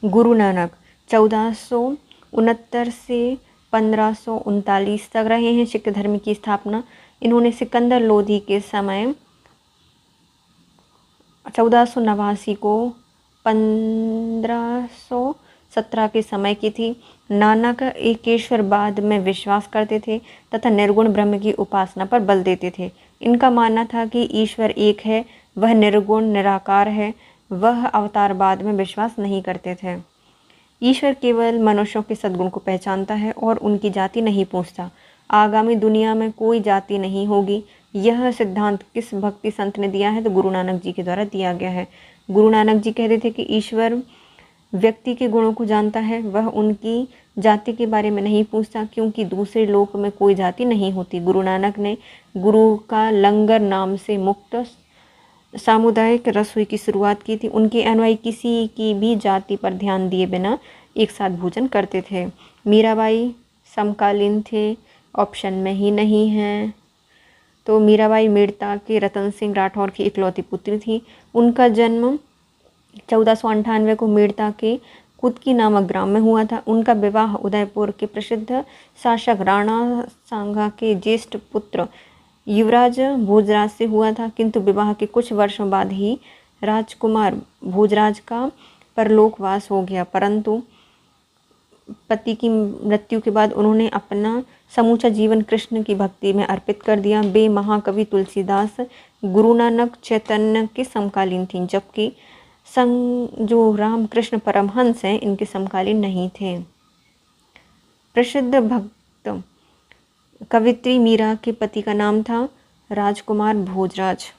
गुरु नानक 1469 से 1539 तक रहे हैं। सिख धर्म की स्थापना इन्होंने सिकंदर लोधी के समय 1489 को 1517 के समय की थी। नानक एकेश्वरवाद में विश्वास करते थे तथा निर्गुण ब्रह्म की उपासना पर बल देते थे। इनका मानना था कि ईश्वर एक है, वह निर्गुण निराकार है। वह अवतारवाद में विश्वास नहीं करते थे। ईश्वर केवल मनुष्यों के सद्गुण को पहचानता है और उनकी जाति नहीं पूछता। आगामी दुनिया में कोई जाति नहीं होगी। यह सिद्धांत किस भक्ति संत ने दिया है? तो गुरु नानक जी के द्वारा दिया गया है। गुरु नानक जी कहते थे कि ईश्वर व्यक्ति के गुणों को जानता है, वह उनकी जाति के बारे में नहीं पूछता, क्योंकि दूसरे लोक में कोई जाति नहीं होती। गुरु नानक ने गुरु का लंगर नाम से मुक्त सामुदायिक रसोई की शुरुआत की थी। उनके अनुयायी किसी की भी जाति पर ध्यान दिए बिना एक साथ भोजन करते थे। मीराबाई समकालीन थे, ऑप्शन में ही नहीं है। तो मीराबाई मेड़ता के रतन सिंह राठौर की इकलौती पुत्री थी। उनका जन्म 1498 को मेड़ता के कुदकी नामक ग्राम में हुआ था। उनका विवाह उदयपुर के प्रसिद्ध शासक राणा सांगा के ज्येष्ठ पुत्र युवराज भोजराज से हुआ था, किंतु विवाह के कुछ वर्षों बाद ही राजकुमार भोजराज का परलोकवास हो गया। परंतु पति की मृत्यु के बाद उन्होंने अपना समूचा जीवन कृष्ण की भक्ति में अर्पित कर दिया। वे महाकवि तुलसीदास, गुरु नानक चैतन्य के समकालीन थीं, जबकि जो रामकृष्ण परमहंस हैं इनके समकालीन नहीं थे। प्रसिद्ध भक्त कवित्री मीरा के पति का नाम था राजकुमार भोजराज।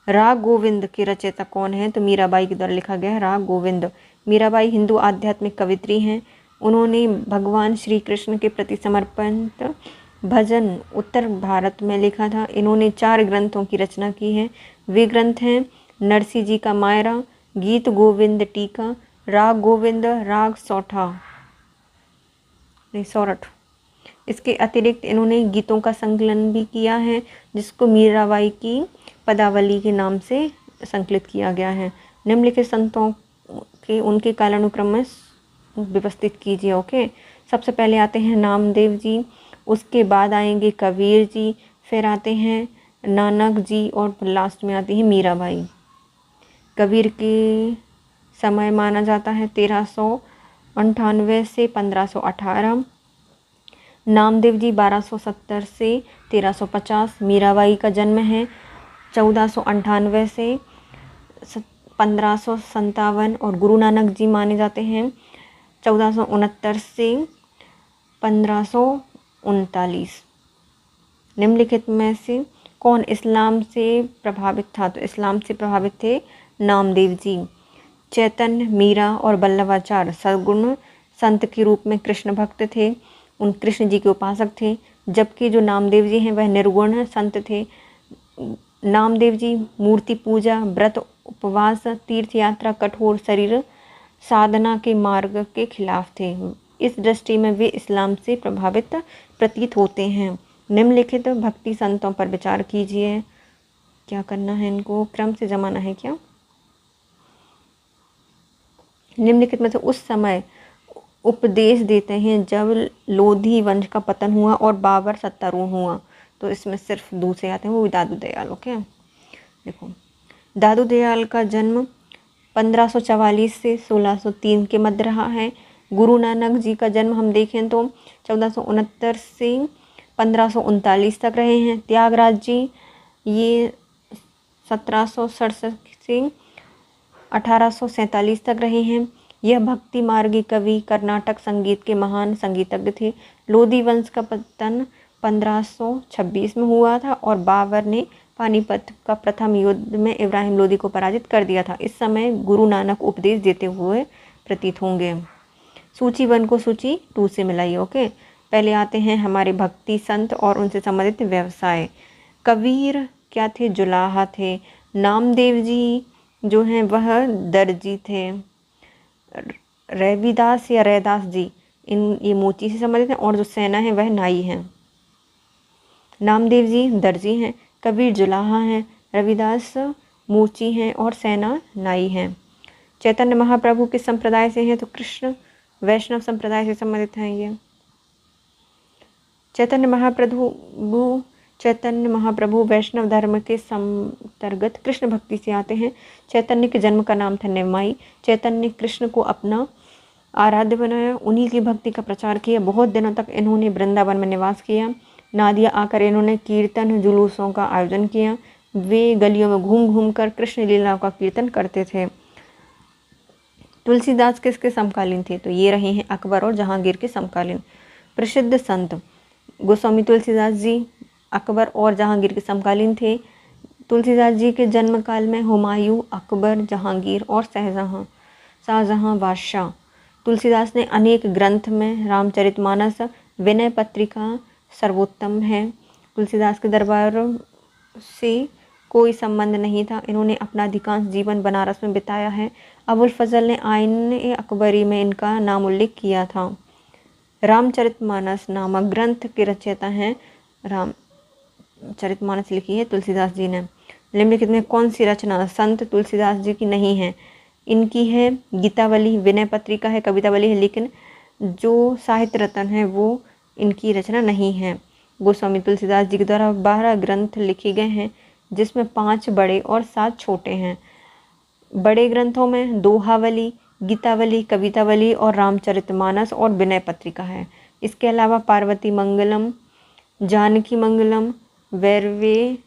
राग गोविंद के रचयिता कौन है? तो मीराबाई के द्वारा लिखा गया है राग गोविंद। मीराबाई हिंदू आध्यात्मिक कवित्री हैं। उन्होंने भगवान श्री कृष्ण के प्रति समर्पित भजन उत्तर भारत में लिखा था। इन्होंने 4 ग्रंथों की रचना की है। वे ग्रंथ हैं नरसी जी का मायरा, गीत गोविंद टीका, राग गोविंद, राग सौरठ। इसके अतिरिक्त इन्होंने गीतों का संकलन भी किया है, जिसको मीराबाई की पदावली के नाम से संकलित किया गया है। निम्नलिखित संतों के उनके कालानुक्रम में व्यवस्थित कीजिए। ओके, सबसे पहले आते हैं नामदेव जी, उसके बाद आएंगे कबीर जी, फिर आते हैं नानक जी और लास्ट में आती है मीराबाई। कबीर के समय माना जाता है 1398 से 1518, नामदेव जी 1270 से 1350, मीराबाई का जन्म है 1498 से 1557 और गुरु नानक जी माने जाते हैं 1469 से 1539। निम्नलिखित में से कौन इस्लाम से प्रभावित था? तो इस्लाम से प्रभावित थे नामदेव जी। चैतन्य, मीरा और वल्लभाचार्य सद्गुण संत के रूप में कृष्ण भक्त थे, उन कृष्ण जी के उपासक थे, जबकि जो नामदेव जी हैं वह निर्गुण संत थे। नामदेव जी मूर्ति पूजा, व्रत, उपवास, तीर्थ यात्रा, कठोर शरीर साधना के मार्ग के खिलाफ थे। इस दृष्टि में वे इस्लाम से प्रभावित प्रतीत होते हैं। निम्नलिखित भक्ति संतों पर विचार कीजिए। क्या करना है इनको? क्रम से जमाना है क्या? निम्नलिखित में से उस समय उपदेश देते हैं जब लोधी वंश का पतन हुआ और बाबर सत्तारूढ़ हुआ। तो इसमें सिर्फ दूसरे आते हैं, वो दादू दयाल। ओके, देखो दादू दयाल का जन्म 1544 से 1603 के मध्य रहा है। गुरु नानक जी का जन्म हम देखें तो 1469 से 1539 तक रहे हैं। त्यागराज जी ये 1767 से 1847 तक रहे हैं। यह भक्ति मार्गी कवि कर्नाटक संगीत के महान संगीतज्ञ थे। लोधी वंश का पतन 1526 में हुआ था और बाबर ने पानीपत का प्रथम युद्ध में इब्राहिम लोधी को पराजित कर दिया था। इस समय गुरु नानक उपदेश देते हुए प्रतीत होंगे। सूची 1 को सूची 2 से मिलाइए। ओके, पहले आते हैं हमारे भक्ति संत और उनसे संबंधित व्यवसाय। कबीर क्या थे? जुलाहा थे। नामदेव जी जो हैं वह दर्जी थे। रविदास या रैदास जी ये मोची से संबंधित हैं और जो सेना है वह नाई हैं। नामदेव जी दर्जी हैं, कबीर जुलाहा हैं, रविदास मोची हैं और सेना नाई हैं। चैतन्य महाप्रभु किस संप्रदाय से हैं? तो कृष्ण वैष्णव संप्रदाय से संबंधित हैं ये। चैतन्य महाप्रभु वैष्णव धर्म के अंतर्गत कृष्ण भक्ति से आते हैं। चैतन्य के जन्म का नाम था निमाई। चैतन्य कृष्ण को अपना आराध्य बनाया, उन्हीं की भक्ति का प्रचार किया। बहुत दिनों तक इन्होंने वृंदावन में निवास किया। नादिया आकर इन्होंने कीर्तन जुलूसों का आयोजन किया। वे गलियों में घूम घूम कर कृष्ण लीलाओं का कीर्तन करते थे। तुलसीदास किसके समकालीन थे? तो ये रहे हैं अकबर और जहांगीर के समकालीन। प्रसिद्ध संत गोस्वामी तुलसीदास जी अकबर और जहांगीर के समकालीन थे। तुलसीदास जी के जन्म काल में हुमायूं, अकबर, जहांगीर और शाहजहां बादशाह। तुलसीदास ने अनेक ग्रंथ में रामचरितमानस, विनय पत्रिका सर्वोत्तम है। तुलसीदास के दरबार से कोई संबंध नहीं था। इन्होंने अपना अधिकांश जीवन बनारस में बिताया है। अबुल फजल ने आईन अकबरी में इनका नाम उल्लेख किया था। रामचरितमानस नामक ग्रंथ के रचयिता हैं। रामचरितमानस लिखी है तुलसीदास जी ने। निम्नलिखित में कौन सी रचना संत तुलसीदास जी की नहीं है? इनकी है गीतावली, विनय पत्रिका है, कवितावली है, लेकिन जो साहित्य रत्न है वो इनकी रचना नहीं है। गोस्वामी तुलसीदास जी के द्वारा 12 ग्रंथ लिखे गए हैं, जिसमें 5 बड़े और 7 छोटे हैं। बड़े ग्रंथों में दोहावली, गीतावली, कवितावली और रामचरितमानस और विनय पत्रिका है। इसके अलावा पार्वती मंगलम, जानकी मंगलम, वैरवे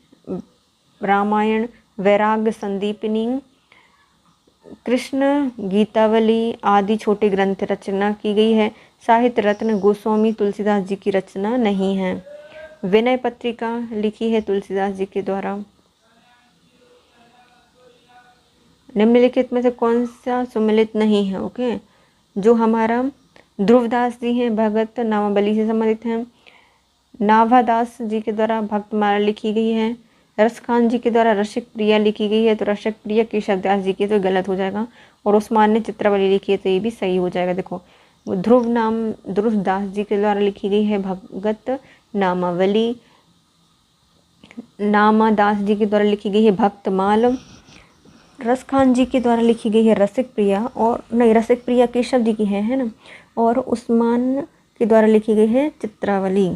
रामायण, वैराग्य संदीपिनी, कृष्ण गीतावली आदि छोटे ग्रंथ रचना की गई है। साहित्य रत्न गोस्वामी तुलसीदास जी की रचना नहीं है। विनय पत्रिका लिखी है तुलसीदास जी के द्वारा। निम्नलिखित में से कौन सा सुमिलित नहीं है? ओके, जो हमारा ध्रुवदास जी हैं भगत नामावली से संबंधित हैं। नाभादास जी के द्वारा भक्तमाला लिखी गई है। रसखान जी के द्वारा रसिक प्रिया लिखी गई है, तो रसिक प्रिया केशवदास जी की तो गलत हो जाएगा। और उस्मान ने चित्रावली लिखी है, तो ये भी सही हो जाएगा। देखो, ध्रुवदास जी के द्वारा लिखी गई है भगत नामावली। नामादास जी के द्वारा लिखी गई है भक्तमाल। रसखान जी के द्वारा लिखी गई है रसिक प्रिया, और नहीं, रसिक प्रिया केशव जी की है ना। और उस्मान के द्वारा लिखी गई है चित्रावली।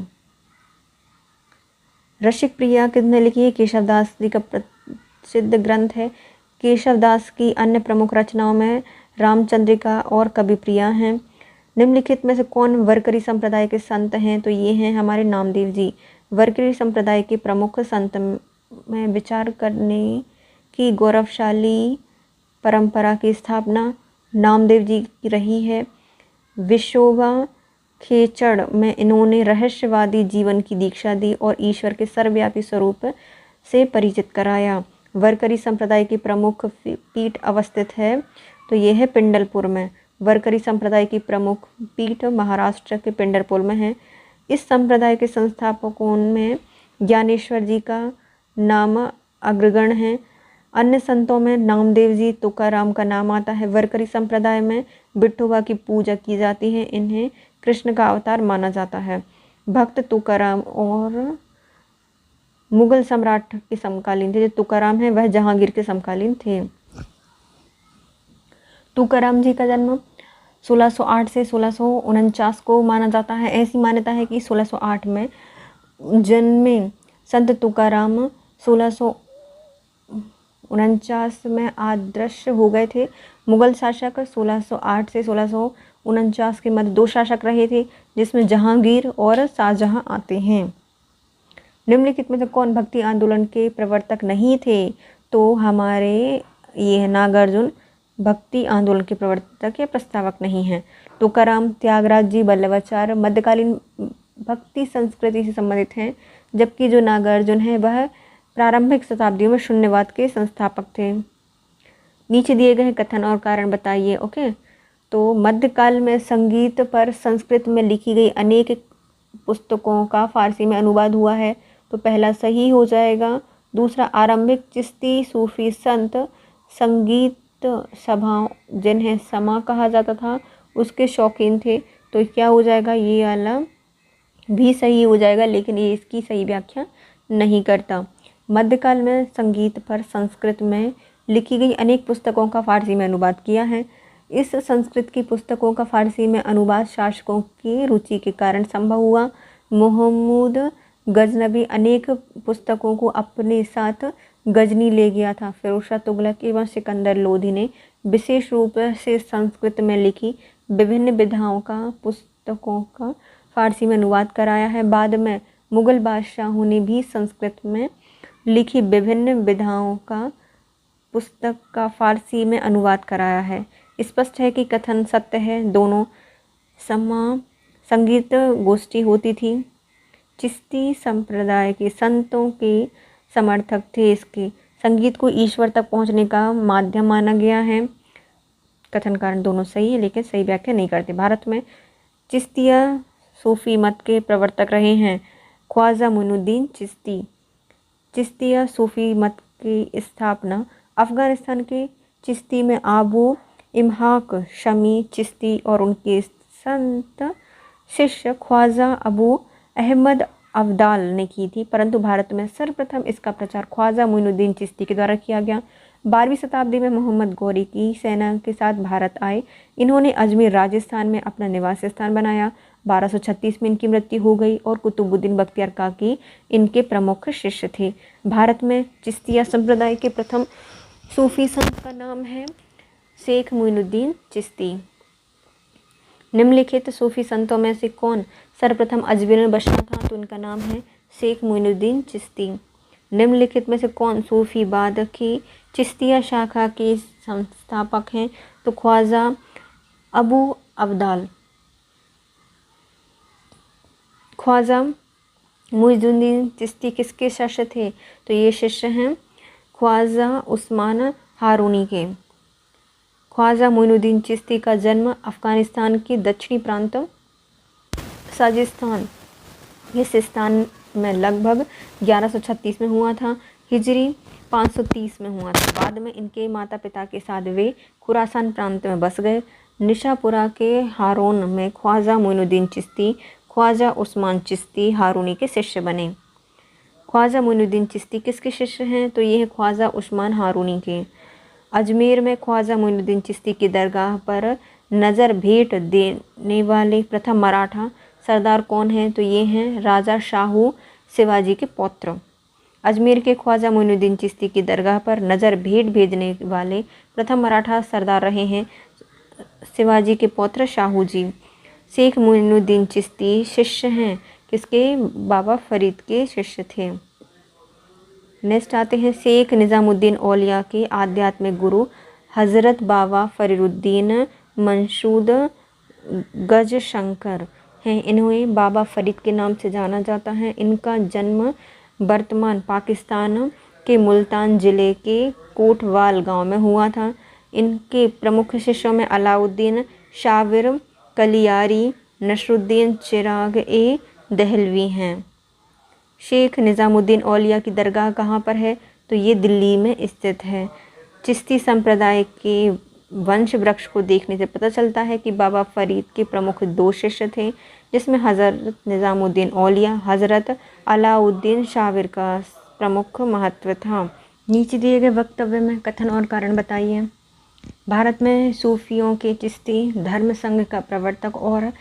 रसिक प्रिया किसने लिखी है? केशवदास जी का प्रसिद्ध ग्रंथ है। केशवदास की अन्य प्रमुख रचनाओं में रामचंद्रिका और कवि प्रिया हैं। निम्नलिखित में से कौन वरकरी संप्रदाय के संत हैं? तो ये हैं हमारे नामदेव जी। वरकरी संप्रदाय के प्रमुख संत में विचार करने की गौरवशाली परंपरा की स्थापना नामदेव जी की रही है। विशोबा खेचड़ में इन्होंने रहस्यवादी जीवन की दीक्षा दी और ईश्वर के सर्वव्यापी स्वरूप से परिचित कराया। वरकरी संप्रदाय की प्रमुख पीठ अवस्थित है, तो यह है पिंडलपुर में। वरकरी संप्रदाय की प्रमुख पीठ महाराष्ट्र के पिंडलपुर में है। इस संप्रदाय के संस्थापकों में ज्ञानेश्वर जी का नाम अग्रगण्य है। अन्य संतों में नामदेव जी, तुकाराम का नाम आता है। वरकरी संप्रदाय में विठोबा की पूजा की जाती है। इन्हें कृष्ण का अवतार माना जाता है। भक्त तुकाराम और मुगल सम्राट के समकालीन थे। जो तुकाराम है वह जहांगीर के समकालीन थे। तुकाराम जी का जन्म 1608 से 1649 को माना जाता है। ऐसी मान्यता है कि 1608 में जन्मे संत तुकाराम 1649 में आदर्श हो गए थे। मुगल शासक 1608 से 1649 के मध्य 2 शासक रहे थे, जिसमें जहांगीर और शाहजहां आते हैं। निम्नलिखित में से कौन भक्ति आंदोलन के प्रवर्तक नहीं थे? तो हमारे ये नागार्जुन भक्ति आंदोलन के प्रवर्तक या प्रस्तावक नहीं हैं। तुकाराम, त्यागराज जी, वल्लभाचार्य मध्यकालीन भक्ति संस्कृति से संबंधित हैं, जबकि जो नागार्जुन है वह प्रारंभिक शताब्दियों में शून्यवाद के संस्थापक थे। नीचे दिए गए कथन और कारण बताइए। ओके, तो मध्यकाल में संगीत पर संस्कृत में लिखी गई अनेक पुस्तकों का फारसी में अनुवाद हुआ है, तो पहला सही हो जाएगा। दूसरा, आरंभिक चिश्ती सूफी संत संगीत सभाओं, जिन्हें समा कहा जाता था, उसके शौकीन थे, तो क्या हो जाएगा, ये वाला भी सही हो जाएगा, लेकिन ये इसकी सही व्याख्या नहीं करता। मध्यकाल में संगीत पर संस्कृत में लिखी गई अनेक पुस्तकों का फारसी में अनुवाद किया है। इस संस्कृत की पुस्तकों का फारसी में अनुवाद शासकों की रुचि के कारण संभव हुआ। मोहम्मद गजनबी अनेक पुस्तकों को अपने साथ गजनी ले गया था। फिरोज शाह तुगलक एवं सिकंदर लोधी ने विशेष रूप से संस्कृत में लिखी विभिन्न विधाओं का पुस्तकों का फारसी में अनुवाद कराया है। बाद में मुगल बादशाहों ने भी संस्कृत में लिखी विभिन्न विधाओं का पुस्तक का फारसी में अनुवाद कराया है। स्पष्ट है कि कथन सत्य है। दोनों समा संगीत गोष्ठी होती थी। चिश्ती संप्रदाय के संतों के समर्थक थे। इसके संगीत को ईश्वर तक पहुंचने का माध्यम माना गया है। कथन कारण दोनों सही है, लेकिन सही व्याख्या नहीं करते। भारत में चिश्तिया सूफी मत के प्रवर्तक रहे हैं ख्वाजा मोइनुद्दीन चिश्ती। चिश्तिया सूफी मत की स्थापना अफ़गानिस्तान के चिश्ती में आबू इम्हाक शमी चिश्ती और उनके संत शिष्य ख्वाजा अबू अहमद अब्दाल ने की थी, परंतु भारत में सर्वप्रथम इसका प्रचार ख्वाजा मोइनुद्दीन चिश्ती के द्वारा किया गया। 12वीं शताब्दी में मोहम्मद गौरी की सेना के साथ भारत आए। इन्होंने अजमेर राजस्थान में अपना निवास स्थान बनाया। 1236 में इनकी मृत्यु हो गई और कुतुबुद्दीन बख्तियार काकी इनके प्रमुख शिष्य थे। भारत में चिश्तिया संप्रदाय के प्रथम सूफी संत का नाम है शेख मोइनुद्दीन चिश्ती। निम्नलिखित सूफी संतों में से कौन सर्वप्रथम अजमेर में बसा था, तो उनका नाम है शेख मोइनुद्दीन चिश्ती। निम्नलिखित में से कौन सूफीवाद की चिश्तिया शाखा के संस्थापक हैं, तो ख्वाजा अबू अब्दाल। ख्वाजा मोइनुद्दीन चिश्ती किसके शिष्य थे, तो ये शिष्य हैं ख्वाजा उस्मान हारूनी के। ख्वाजा मोइनुद्दीन चिश्ती का जन्म अफ़गानिस्तान के दक्षिणी प्रांत साजिस्तान इस स्थान में लगभग 1136 में हुआ था। हिजरी 530 में हुआ था। बाद में इनके माता पिता के साथ वे खुरासान प्रांत में बस गए। निशापुरा के हारून में ख्वाजा मोइनुद्दीन चिश्ती ख्वाजा उस्मान चिश्ती हारूनी के शिष्य बने। ख्वाजा मोइनुद्दीन चिश्ती किसके शिष्य हैं, तो ये है ख्वाजा उस्मान हारूनी के। अजमेर में ख्वाजा मोइनुद्दीन चिश्ती की दरगाह पर नज़र भेंट देने वाले प्रथम मराठा सरदार कौन हैं, तो ये हैं राजा शाहू शिवाजी के पौत्र। अजमेर के ख्वाजा मोइनुद्दीन चिश्ती की दरगाह पर नज़र भेंट भेजने वाले प्रथम मराठा सरदार रहे हैं शिवाजी के पौत्र शाहू जी। शेख मोइनुद्दीन चिश्ती शिष्य हैं किसके, बाबा फरीद के शिष्य थे। नेक्स्ट आते हैं शेख निज़ामुद्दीन औलिया के आध्यात्मिक गुरु हज़रत बाबा फरीदुद्दीन मंसूद गज शंकर हैं। इन्हें बाबा फरीद के नाम से जाना जाता है। इनका जन्म वर्तमान पाकिस्तान के मुल्तान ज़िले के कोटवाल गांव में हुआ था। इनके प्रमुख शिष्यों में अलाउद्दीन शाविर कलियारी नसरुद्दीन चिराग ए दहलवी हैं। शेख निज़ामुद्दीन औलिया की दरगाह कहाँ पर है, तो ये दिल्ली में स्थित है। चिश्ती संप्रदाय के वंश वृक्ष को देखने से पता चलता है कि बाबा फरीद के प्रमुख 2 शिष्य थे, जिसमें हज़रत निज़ामुद्दीन औलिया हज़रत अलाउद्दीन शाविर का प्रमुख महत्व था। नीचे दिए गए वक्तव्य में कथन और कारण बताइए। भारत में सूफियों के चिश्ती धर्म संघ का प्रवर्तक और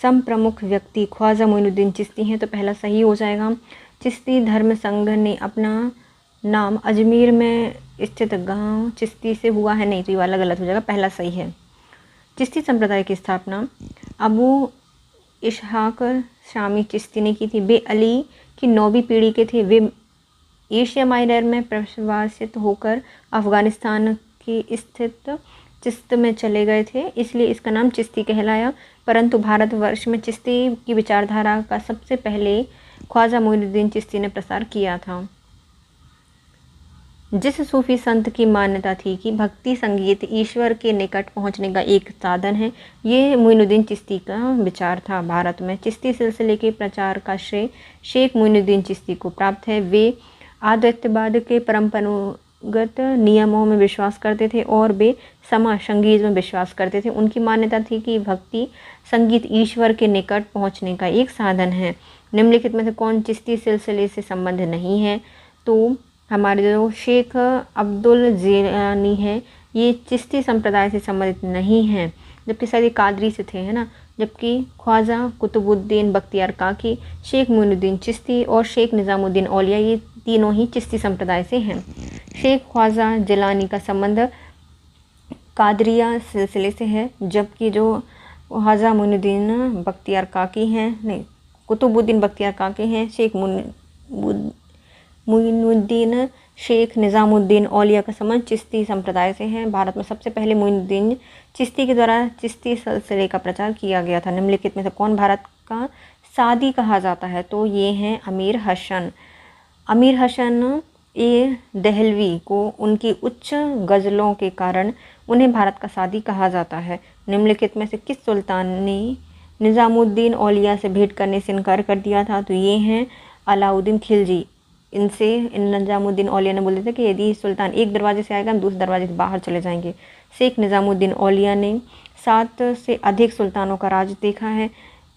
सम प्रमुख व्यक्ति ख्वाजा मोइनुद्दीन चिश्ती हैं, तो पहला सही हो जाएगा। चिश्ती धर्म संघ ने अपना नाम अजमेर में स्थित गांव चिश्ती से हुआ है, नहीं तो ये वाला गलत हो जाएगा, पहला सही है। चिश्ती संप्रदाय की स्थापना अबू इशहाक शामी चिश्ती ने की थी। वे अली की 9वीं पीढ़ी के थे। वे एशिया माइनर में प्रवासित होकर अफ़गानिस्तान की स्थित चिश्त में चले गए थे, इसलिए इसका नाम चिश्ती कहलाया। परंतु भारतवर्ष में चिश्ती की विचारधारा का सबसे पहले ख्वाजा मोइनुद्दीन चिश्ती ने प्रसार किया था। जिस सूफी संत की मान्यता थी कि भक्ति संगीत ईश्वर के निकट पहुंचने का एक साधन है, ये मोइनुद्दीन चिश्ती का विचार था। भारत में चिश्ती सिलसिले के प्रचार का श्रेय शेख मोइनुद्दीन चिश्ती को प्राप्त है। वे अद्वैतवाद के परंपरागत नियमों में विश्वास करते थे और वे समा संगीत में विश्वास करते थे। उनकी मान्यता थी कि भक्ति संगीत ईश्वर के निकट पहुँचने का एक साधन है। निम्नलिखित में से कौन चिश्ती सिलसिले से संबंध नहीं है? तो हमारे जो शेख अब्दुल जीलानी है, ये चिश्ती संप्रदाय से संबंधित नहीं हैं, जबकि शायद ये कादरी से थे, है ना। जबकि ख्वाजा कुतुबुद्दीन बख्तियार काकी, शेख मोइनुद्दीन चिश्ती और शेख निज़ामुद्दीन औलिया, ये तीनों ही चिश्ती संप्रदाय से हैं। शेख ख्वाजा जिलानी का संबंध कादरिया सिलसिले से है, जबकि जो ख्वाजा मोइनुद्दीन बख्तियार काकी हैं, नहीं, कुतुबुद्दीन बख्तियार काकी हैं, शेख मोइनुद्दीन शेख निज़ामुद्दीन औलिया का संबंध चिश्ती संप्रदाय से है। भारत में सबसे पहले मोइनुद्दीन चिश्ती के द्वारा चिश्ती सिलसिले का प्रचार किया गया था। निम्नलिखित में से कौन भारत का सादी कहा जाता है? तो ये हैं अमीर हसन। अमीर हसन ए दहलवी को उनकी उच्च गज़लों के कारण उन्हें भारत का सादी कहा जाता है। निम्नलिखित में से किस सुल्तान ने निज़ामुद्दीन औलिया से भेंट करने से इनकार कर दिया था? तो ये हैं अलाउद्दीन खिलजी। इन निज़ामुद्दीन औलिया ने बोले थे कि यदि सुल्तान एक दरवाजे से आएगा हम दूसरे दरवाजे से बाहर चले जाएंगे। शेख निज़ामुद्दीन औलिया ने 7 से अधिक सुल्तानों का राज देखा है,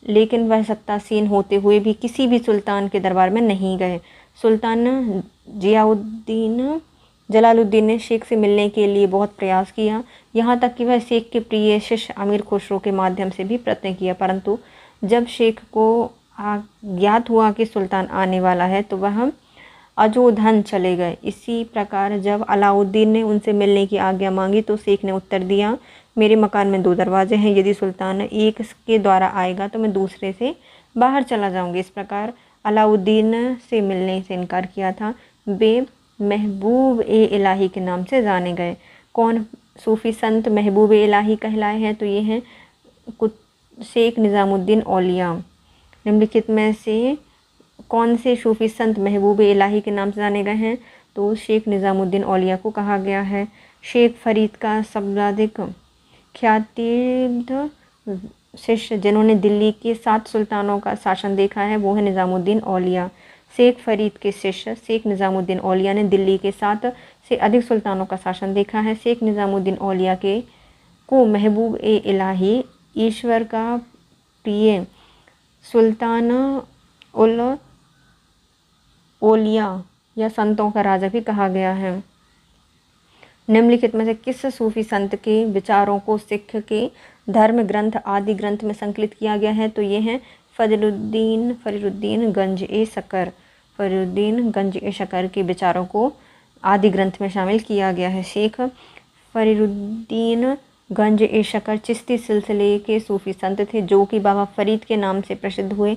लेकिन वह सत्तासीन होते हुए भी किसी भी सुल्तान के दरबार में नहीं गए। सुल्तान जलालुद्दीन ने शेख से मिलने के लिए बहुत प्रयास किया, यहाँ तक कि वह शेख के प्रिय शिष्य अमीर खुसरो के माध्यम से भी प्रयत्न किया, परंतु जब शेख को ज्ञात हुआ कि सुल्तान आने वाला है तो वह अजोधन चले गए। इसी प्रकार जब अलाउद्दीन ने उनसे मिलने की आज्ञा मांगी तो शेख ने उत्तर दिया, मेरे मकान में 2 दरवाजे हैं, यदि सुल्तान एक के द्वारा आएगा तो मैं दूसरे से बाहर चला जाऊंगी। इस प्रकार अलाउद्दीन से मिलने से इनकार किया था। वे महबूब ए इलाही के नाम से जाने गए। कौन सूफ़ी संत महबूब ए इलाही कहलाए हैं? तो ये हैं शेख निज़ामुद्दीन औलिया। निम्नलिखित में से कौन से सूफ़ी संत महबूब इलाही के नाम से जाने गए हैं? तो शेख निज़ामुद्दीन औलिया को कहा गया है। शेख फरीद का सर्वाधिक ख्यातिद शिष्य जिन्होंने दिल्ली के 7 सुल्तानों का शासन देखा है, वो है निज़ामुद्दीन औलिया। शेख फरीद के शिष्य शेख निज़ामुद्दीन औलिया ने दिल्ली के 7 से अधिक सुल्तानों का शासन देखा है। शेख निज़ामुद्दीन औलिया को महबूब ए इलाही, ईश्वर का प्रिय सुल्तान उल औलिया या संतों का राजा भी कहा गया है। निम्नलिखित में से किस सूफी संत के विचारों को सिख के धर्म ग्रंथ आदि ग्रंथ में संकलित किया गया है? तो ये हैं फरीरुद्दीन गंज ए शकर। फरीरुद्दीन गंज ए शकर के विचारों को आदि ग्रंथ में शामिल किया गया है। शेख फरीरुद्दीन गंज ए शकर चिश्ती सिलसिले के सूफी संत थे, जो कि बाबा फरीद के नाम से प्रसिद्ध हुए।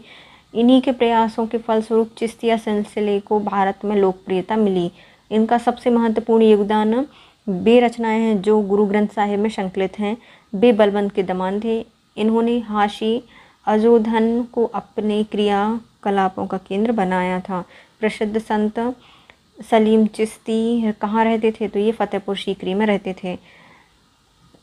इन्हीं के प्रयासों के फलस्वरूप चिश्तिया सिलसिले को भारत में लोकप्रियता मिली। इनका सबसे महत्वपूर्ण योगदान वे रचनाएं हैं जो गुरु ग्रंथ साहिब में संकलित हैं। वे बलबंत के दमान थे। इन्होंने हाशी अजोधन को अपने क्रियाकलापों का केंद्र बनाया था। प्रसिद्ध संत सलीम चिश्ती कहाँ रहते थे? तो ये फतेहपुर सीकरी में रहते थे।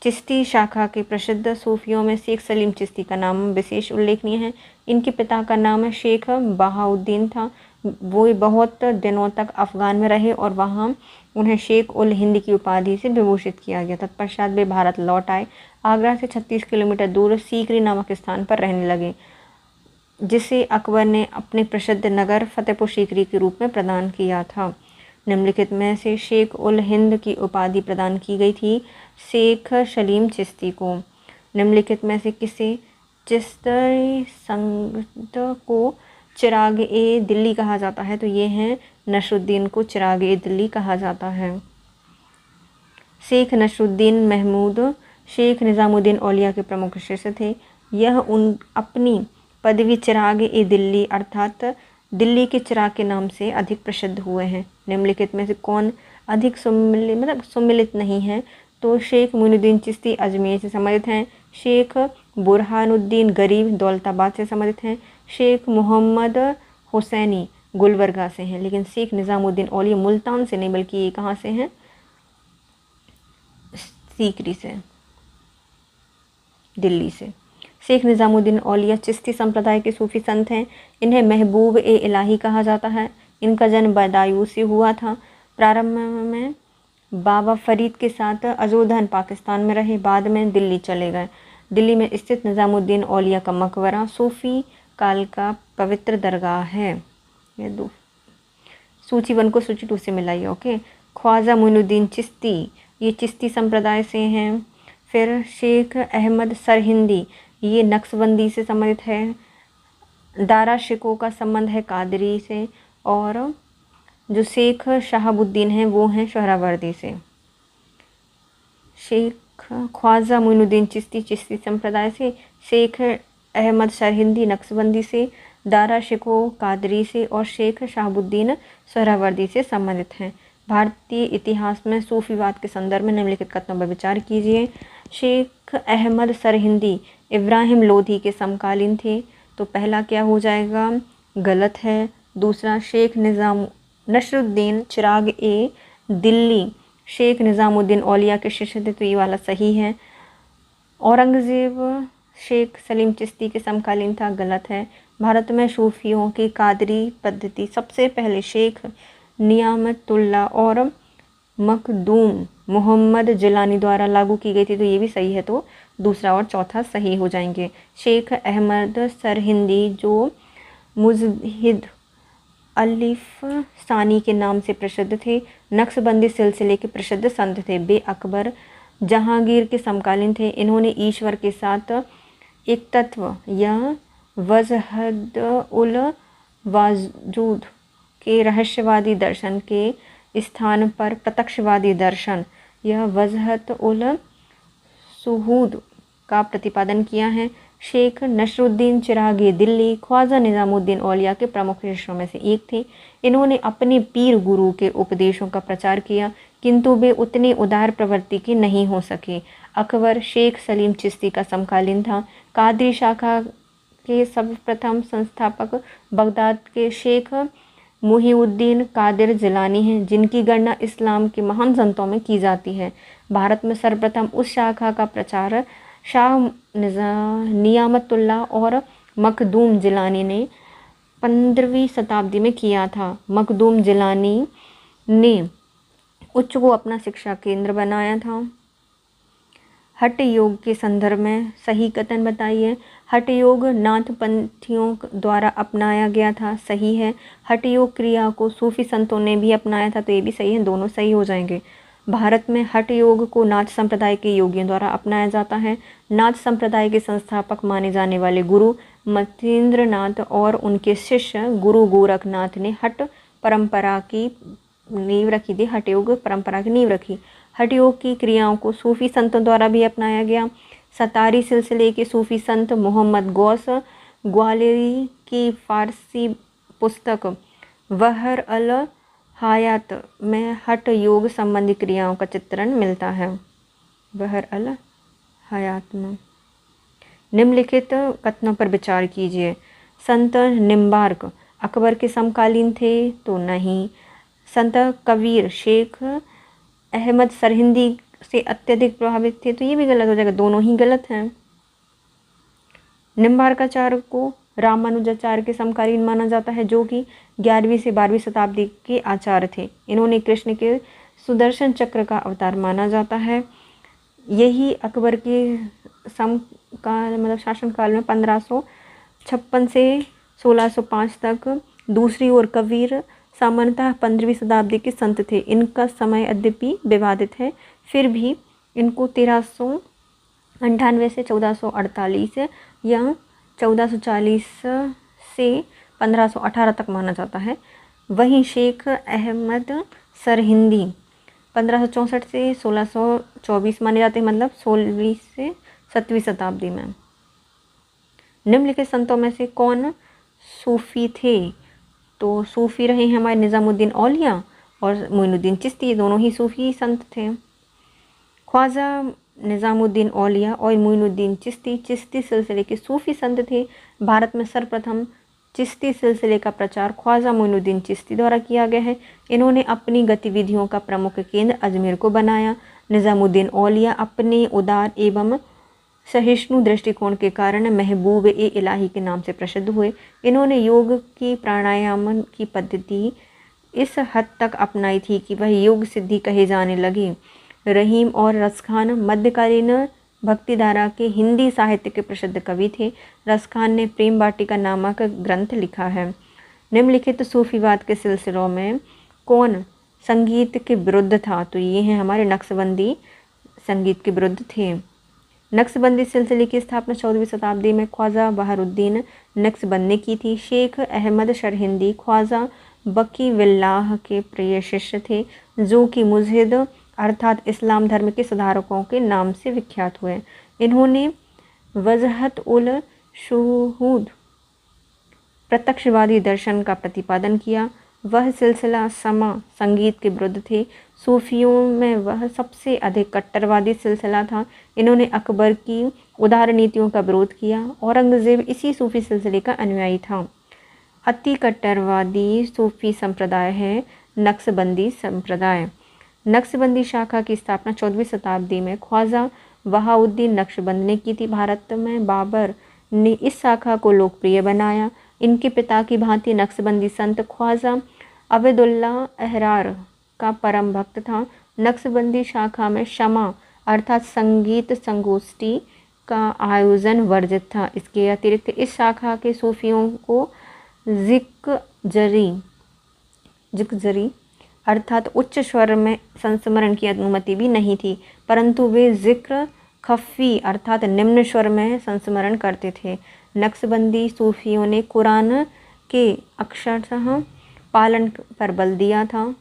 चिश्ती शाखा के प्रसिद्ध सूफियों में शेख सलीम चिश्ती का नाम विशेष उल्लेखनीय है। इनके पिता का नाम शेख बहाउद्दीन था। वो बहुत दिनों तक अफ़गान में रहे और वहाँ उन्हें शेख उल हिंद की उपाधि से विभूषित किया गया। तत्पश्चात वे भारत लौट आए। आगरा से 36 किलोमीटर दूर सीकरी नामक स्थान पर रहने लगे, जिसे अकबर ने अपने प्रसिद्ध नगर फतेहपुर सीकरी के रूप में प्रदान किया था। निम्नलिखित में से शेख उल हिंद की उपाधि प्रदान की गई थी शेख सलीम चिश्ती को। निम्नलिखित में से किसे चिश्ती संत को चिराग ए दिल्ली कहा जाता है? तो ये हैं नसरुद्दीन को चिराग ए दिल्ली कहा जाता है। शेख नसरुद्दीन महमूद शेख निज़ामुद्दीन औलिया के प्रमुख शिष्य थे। यह अपनी पदवी चिराग ए दिल्ली अर्थात दिल्ली के चिराग के नाम से अधिक प्रसिद्ध हुए हैं। निम्नलिखित में से कौन अधिक सुमिलित नहीं है? तो शेख मोइनुद्दीन चिश्ती अजमेर से संबंधित हैं, शेख बुरहानुद्दीन गरीब दौलताबाद से संबंधित हैं, शेख मोहम्मद हुसैनी गुलबर्गा से हैं, लेकिन शेख निज़ामुद्दीन औलिया मुल्तान से नहीं बल्कि ये कहाँ से हैं? सीकरी से, दिल्ली से। शेख निज़ामुद्दीन औलिया चिश्ती संप्रदाय के सूफी संत हैं। इन्हें महबूब ए इलाही कहा जाता है। इनका जन्म बदायूं से हुआ था। प्रारंभ में बाबा फरीद के साथ अजोधन पाकिस्तान में रहे, बाद में दिल्ली चले गए। दिल्ली में स्थित निज़ामुद्दीन औलिया का मकबरा सूफी काल का पवित्र दरगाह है। ये दो सूची 1 को सूची 2 से मिलाइए। ओके, ख्वाजा मोइनुद्दीन चिश्ती, ये चिश्ती संप्रदाय से हैं। फिर शेख अहमद सरहिंदी, ये नक्शबंदी से संबंधित है। दारा शिकोह का संबंध है कादरी से। और जो शेख शहाबुद्दीन हैं वो हैं सोहरावर्दी से। शेख ख्वाजा मोइनुद्दीन चिश्ती चिश्ती संप्रदाय से, शेख अहमद सरहिंदी नक्शबंदी से, दारा शिकोह कादरी से और शेख शहाबुद्दीन सोहरावर्दी से संबंधित हैं। भारतीय इतिहास में सूफीवाद के संदर्भ में निम्नलिखित कथनों पर विचार कीजिए। शेख अहमद सरहिंदी इब्राहिम लोधी के समकालीन थे, तो पहला क्या हो जाएगा? गलत है। दूसरा, शेख नसरुद्दीन चिराग ए दिल्ली शेख निज़ामुद्दीन औलिया के शिष्य थे, तो ये वाला सही है। औरंगज़ेब शेख सलीम चिश्ती के समकालीन था, गलत है। भारत में सूफियों की कादरी पद्धति सबसे पहले शेख नियामतुल्लाह और मखदूम मोहम्मद जिलानी द्वारा लागू की गई थी, तो ये भी सही है। तो दूसरा और चौथा सही हो जाएंगे। शेख अहमद सरहिंदी जो मुजहिद अलिफ सानी के नाम से प्रसिद्ध थे, नक्शबंदी सिलसिले के प्रसिद्ध संत थे। बे अकबर जहांगीर के समकालीन थे। इन्होंने ईश्वर के साथ एक तत्व या वजहद उल वाजूद के रहस्यवादी दर्शन के स्थान पर प्रत्यक्षवादी दर्शन यह वजहत उल सुहूद का प्रतिपादन किया है। शेख नसरुद्दीन चिरागी दिल्ली ख्वाजा निज़ामुद्दीन औलिया के प्रमुख शिष्यों में से एक थे। इन्होंने अपने पीर गुरु के उपदेशों का प्रचार किया, किंतु वे उतने उदार प्रवृत्ति के नहीं हो सके। अकबर शेख सलीम चिश्ती का समकालीन था। कादरी शाखा के सर्वप्रथम संस्थापक बगदाद के शेख मुहीउद्दीन कादिर जिलानी हैं, जिनकी गणना इस्लाम के महान संतों में की जाती है। भारत में सर्वप्रथम उस शाखा का प्रचार शाह नियामतुल्लाह और मखदूम जिलानी ने 15वीं शताब्दी में किया था। मखदूम जिलानी ने उच्च को अपना शिक्षा केंद्र बनाया था। हठ योग के संदर्भ में सही कथन बताइए। हठ योग नाथपंथियों द्वारा अपनाया गया था, सही है। हठ योग क्रिया को सूफी संतों ने भी अपनाया था, तो ये भी सही है, दोनों सही हो जाएंगे। भारत में हठ योग को नाथ संप्रदाय के योगियों द्वारा अपनाया जाता है। नाथ संप्रदाय के संस्थापक माने जाने वाले गुरु मतीन्द्रनाथ और उनके शिष्य गुरु गोरखनाथ ने हठ परंपरा की नींव रखी थी। हठ योग परंपरा की नींव रखी। हठ योग की क्रियाओं को सूफी संतों द्वारा भी अपनाया गया। सतारी सिलसिले के सूफी संत मोहम्मद गौस ग्वालियरी की फारसी पुस्तक बहर अल हयात में हठ योग संबंधी क्रियाओं का चित्रण मिलता है। बहर अल हयात में निम्नलिखित कथनों पर विचार कीजिए। संत निम्बार्क अकबर के समकालीन थे, तो नहीं। संत कबीर शेख अहमद सरहिंदी से अत्यधिक प्रभावित थे, तो ये भी गलत हो जाएगा, दोनों ही गलत हैं। निम्बार्काचार्य को रामानुजाचार्य के समकालीन माना जाता है, जो कि 11वीं से 12वीं शताब्दी के आचार्य थे। इन्होंने कृष्ण के सुदर्शन चक्र का अवतार माना जाता है। यही अकबर के शासनकाल में 1556 से 1605 तक। दूसरी ओर कबीर सामान्यतः 15वीं शताब्दी के संत थे। इनका समय यद्यपि विवादित है, फिर भी इनको 1398 से 1448 या 1440 से 1518 तक माना जाता है। वहीं शेख अहमद सरहिंदी 1564 से 1624 माने जाते हैं, मतलब 16वीं से 7वीं शताब्दी में। निम्नलिखित संतों में से कौन सूफी थे? तो सूफ़ी रहे हैं हमारे निज़ामुद्दीन औलिया और मोइनुद्दीन चिश्ती, ये दोनों ही सूफ़ी संत थे। ख्वाजा निज़ामुद्दीन औलिया और मोइनुद्दीन चिश्ती चिश्ती सिलसिले के सूफ़ी संत थे। भारत में सर्वप्रथम चिश्ती सिलसिले का प्रचार ख्वाजा मोइनुद्दीन चिश्ती द्वारा किया गया है। इन्होंने अपनी गतिविधियों का प्रमुख केंद्र अजमेर को बनाया। निज़ामुद्दीन औलिया अपने उदार एवं सहिष्णु दृष्टिकोण के कारण महबूब ए इलाही के नाम से प्रसिद्ध हुए। इन्होंने योग की प्राणायाम की पद्धति इस हद तक अपनाई थी कि वह योग सिद्धि कहे जाने लगे। रहीम और रसखान मध्यकालीन भक्तिधारा के हिंदी साहित्य के प्रसिद्ध कवि थे। रसखान ने प्रेम वाटिका नामक ग्रंथ लिखा है। निम्नलिखित सूफीवाद के सिलसिलों में कौन संगीत के विरुद्ध था? तो ये हैं हमारे नक्शबंदी, संगीत के विरुद्ध थे। नक्शबंदी सिलसिले की स्थापना 14वीं शताब्दी में ख्वाजा बहारुद्दीन नक्शबंद ने की थी। शेख अहमद सरहिंदी ख्वाजा बकी विल्लाह के प्रिय शिष्य थे, जो कि मुजहिद अर्थात इस्लाम धर्म के सुधारकों के नाम से विख्यात हुए। इन्होंने वजहत उल शुहूद प्रत्यक्षवादी दर्शन का प्रतिपादन किया। वह सिलसिला समा संगीत के विरुद्ध थे। सूफियों में वह सबसे अधिक कट्टरवादी सिलसिला था। इन्होंने अकबर की उदार नीतियों का विरोध किया। औरंगज़ेब इसी सूफी सिलसिले का अनुयायी था। अति कट्टरवादी सूफी संप्रदाय है नक्शबंदी संप्रदाय। नक्शबंदी शाखा की स्थापना 14वीं शताब्दी में ख्वाजा बहाउद्दीन नक्शबंद ने की थी। भारत में बाबर ने इस शाखा को लोकप्रिय बनाया। इनके पिता की भांति नक्शबंदी संत ख्वाजा अबेदुल्ला अहरार का परम भक्त था। नक्शबंदी शाखा में शमा अर्थात संगीत संगोष्ठी का आयोजन वर्जित था। इसके अतिरिक्त इस शाखा के सूफियों को जिक्जरी अर्थात उच्च स्वर में संस्मरण की अनुमति भी नहीं थी, परंतु वे जिक्र खफ़ी अर्थात निम्न स्वर में संस्मरण करते थे। नक्शबंदी सूफियों ने कुरान के अक्षरशः पालन पर बल दिया था।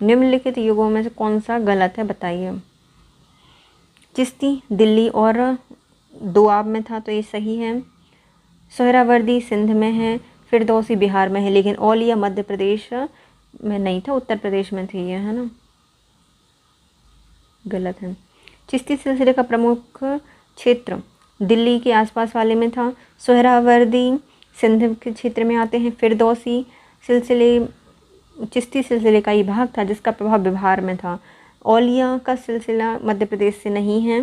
निम्नलिखित युगों में से कौन सा गलत है बताइए। चिश्ती दिल्ली और दोआब में था, तो ये सही है। सोहरावर्दी सिंध में है, फिरदौसी बिहार में है, लेकिन औलिया मध्य प्रदेश में नहीं था, उत्तर प्रदेश में थी, ये है ना, गलत है। चिश्ती सिलसिले का प्रमुख क्षेत्र दिल्ली के आसपास वाले में था। सोहरावर्दी सिंध के क्षेत्र में आते हैं। फिरदौसी सिलसिले चिश्ती सिलसिले का ही भाग था जिसका प्रभाव बिहार में था। औलिया का सिलसिला मध्य प्रदेश से नहीं है।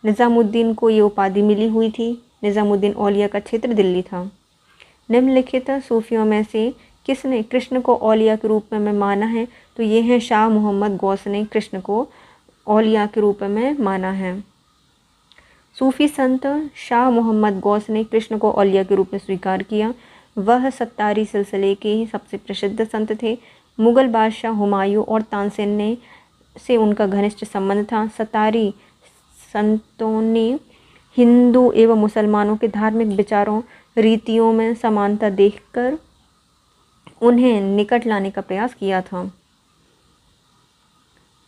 निज़ामुद्दीन को ये उपाधि मिली हुई थी। निज़ामुद्दीन औलिया का क्षेत्र दिल्ली था। निम्नलिखित सूफियों में से किसने कृष्ण को औलिया के रूप में माना है? तो ये है शाह मोहम्मद गौस ने कृष्ण को औलिया के रूप में माना है। सूफी संत शाह मोहम्मद गौस ने कृष्ण को औलिया के रूप में स्वीकार किया। वह सत्तारी सिलसिले के सबसे प्रसिद्ध संत थे। मुग़ल बादशाह हुमायूं और तानसेन से उनका घनिष्ठ संबंध था। सत्तारी संतों ने हिंदू एवं मुसलमानों के धार्मिक विचारों रीतियों में समानता देखकर उन्हें निकट लाने का प्रयास किया था।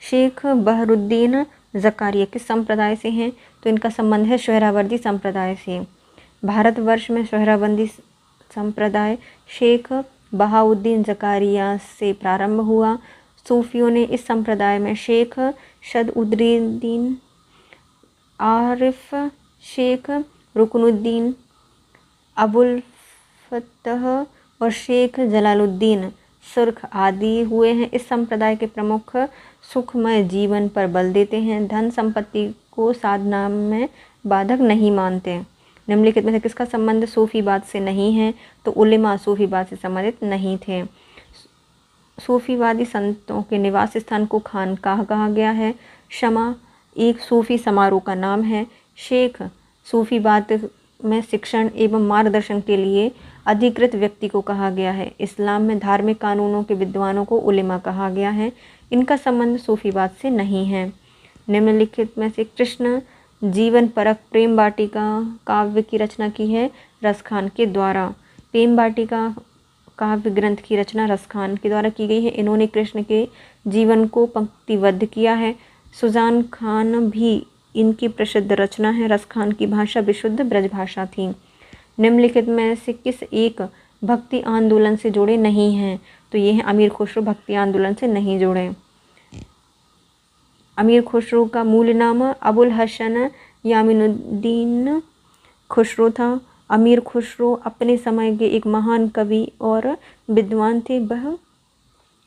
शेख बहरुद्दीन ज़कारिया किस संप्रदाय से हैं? तो इनका संबंध है सोहरावर्दी संप्रदाय से। भारतवर्ष में सोहरावर्दी संप्रदाय शेख बहाउद्दीन ज़कारिया से प्रारंभ हुआ। सूफियों ने इस संप्रदाय में शेख सदउद्दीन आरिफ, शेख रुकनुद्दीन, अबुल फतह और शेख जलालुद्दीन सुर्ख आदि हुए हैं। इस संप्रदाय के प्रमुख सुखमय जीवन पर बल देते हैं। धन संपत्ति को साधना में बाधक नहीं मानते। निम्नलिखित में से किसका संबंध सूफीवाद से नहीं है? तो उलेमा सूफीवाद से संबंधित नहीं थे। सूफीवादी संतों के निवास स्थान को खानकाह कहा गया है। शमा एक सूफी समारोह का नाम है। शेख सूफीवाद में शिक्षण एवं मार्गदर्शन के लिए अधिकृत व्यक्ति को कहा गया है। इस्लाम में धार्मिक कानूनों के विद्वानों को उलेमा कहा गया है। इनका संबंध सूफीवाद से नहीं है। निम्नलिखित में से कृष्ण जीवन परक प्रेम वाटिका काव्य की रचना की है रसखान के द्वारा। प्रेम वाटिका काव्य ग्रंथ की रचना रसखान के द्वारा की गई है। इन्होंने कृष्ण के जीवन को पंक्तिबद्ध किया है। सुजान खान भी इनकी प्रसिद्ध रचना है। रसखान की भाषा विशुद्ध ब्रज भाषा थी। निम्नलिखित में से किस एक भक्ति आंदोलन से जुड़े नहीं हैं। तो ये है अमीर खुसरो भक्ति आंदोलन से नहीं जुड़े। अमीर खुसरो का मूल नाम अबुल हसन यामिनुद्दीन खुसरो था। अमीर खुसरो अपने समय के एक महान कवि और विद्वान थे। वह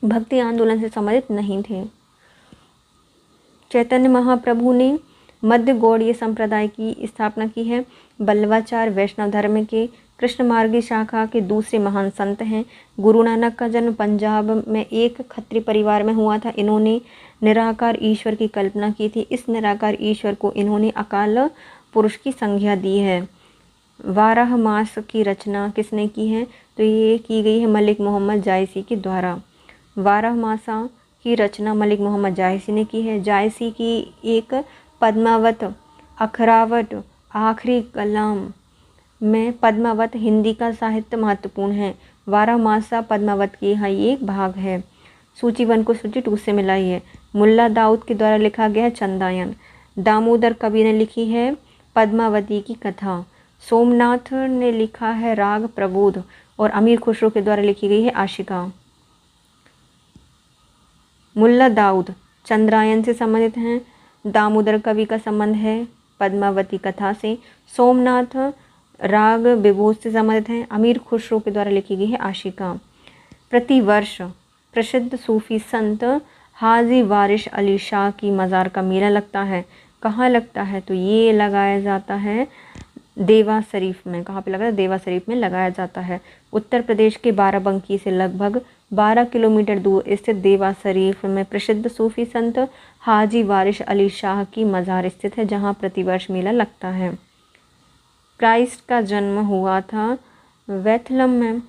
भक्ति आंदोलन से संबंधित नहीं थे। चैतन्य महाप्रभु ने मध्य गौड़ीय संप्रदाय की स्थापना की है। बल्लवाचार्य वैष्णव धर्म के कृष्ण मार्गी शाखा के दूसरे महान संत हैं। गुरु नानक का जन्म पंजाब में एक खत्री परिवार में हुआ था। इन्होंने निराकार ईश्वर की कल्पना की थी। इस निराकार ईश्वर को इन्होंने अकाल पुरुष की संज्ञा दी है। 12 मास की रचना किसने की है? तो ये की गई है मलिक मोहम्मद जायसी के द्वारा। 12 मासा की रचना मलिक मोहम्मद जायसी ने की है। जायसी की एक पद्मावत अखरावट आखिरी कलाम में पद्मावत हिंदी का साहित्य महत्वपूर्ण है। 12 मासा पद्मावत की यहाँ एक भाग है। सूची 1 को सूची 2 से मिलाइए। मुल्ला दाऊद के द्वारा लिखा गया है चंदायन। दामोदर कवि ने लिखी है पद्मावती की कथा। सोमनाथ ने लिखा है राग प्रबोध और अमीर खुसरो के द्वारा लिखी गई है आशिका। मुल्ला दाऊद चंद्रायन से संबंधित हैं। दामोदर कवि का संबंध है पद्मावती कथा से। सोमनाथ राग विभोज से संबंधित हैं। अमीर खुसरो के द्वारा लिखी गई है आशिका। प्रतिवर्ष प्रसिद्ध सूफी संत हाजी वारिश अली शाह की मज़ार का मेला लगता है। कहाँ लगता है? तो ये लगाया जाता है देवा शरीफ में। कहाँ पे लगा है? देवा शरीफ में लगाया जाता है। उत्तर प्रदेश के बाराबंकी से लगभग 12 किलोमीटर दूर स्थित देवा शरीफ में प्रसिद्ध सूफी संत हाजी वारिश अली शाह की मज़ार स्थित है, जहाँ प्रतिवर्ष मेला लगता है। क्राइस्ट का जन्म हुआ था बेथलहम में।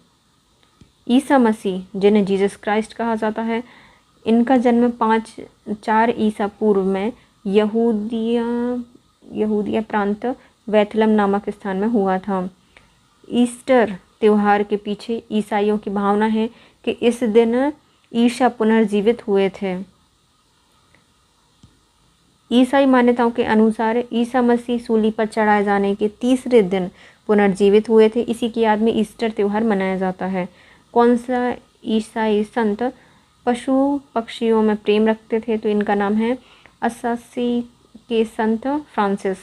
ईसा मसीह जिन्हें जीसस क्राइस्ट कहा जाता है, इनका जन्म 4 ईसा पूर्व में यहूदिया प्रांत बेथलहम नामक स्थान में हुआ था। ईस्टर त्यौहार के पीछे ईसाइयों की भावना है कि इस दिन ईसा पुनर्जीवित हुए थे। ईसाई मान्यताओं के अनुसार ईसा मसीह सूली पर चढ़ाए जाने के तीसरे दिन पुनर्जीवित हुए थे। इसी की याद में ईस्टर त्यौहार मनाया जाता है। कौन सा ईसाई संत पशु पक्षियों में प्रेम रखते थे? तो इनका नाम है असीसी के संत फ्रांसिस।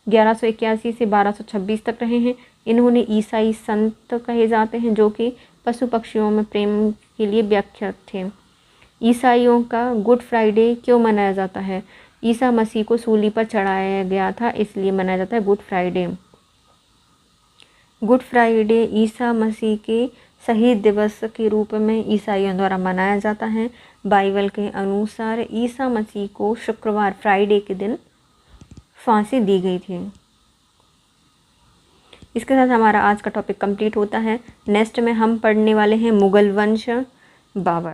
1181 से 1226 तक रहे हैं। इन्होंने ईसाई संत कहे जाते हैं जो कि पशु पक्षियों में प्रेम के लिए व्याख्यात थे। ईसाइयों का गुड फ्राइडे क्यों मनाया जाता है? ईसा मसीह को सूली पर चढ़ाया गया था, इसलिए मनाया जाता है good Friday. Good Friday Isa Masih के शहीद दिवस के रूप में ईसाइयों द्वारा मनाया जाता है। बाइबल के अनुसार ईसा मसीह को शुक्रवार फ्राइडे के दिन फांसी दी गई थी। इसके साथ हमारा आज का टॉपिक कंप्लीट होता है। नेक्स्ट में हम पढ़ने वाले हैं मुगल वंश बाबर।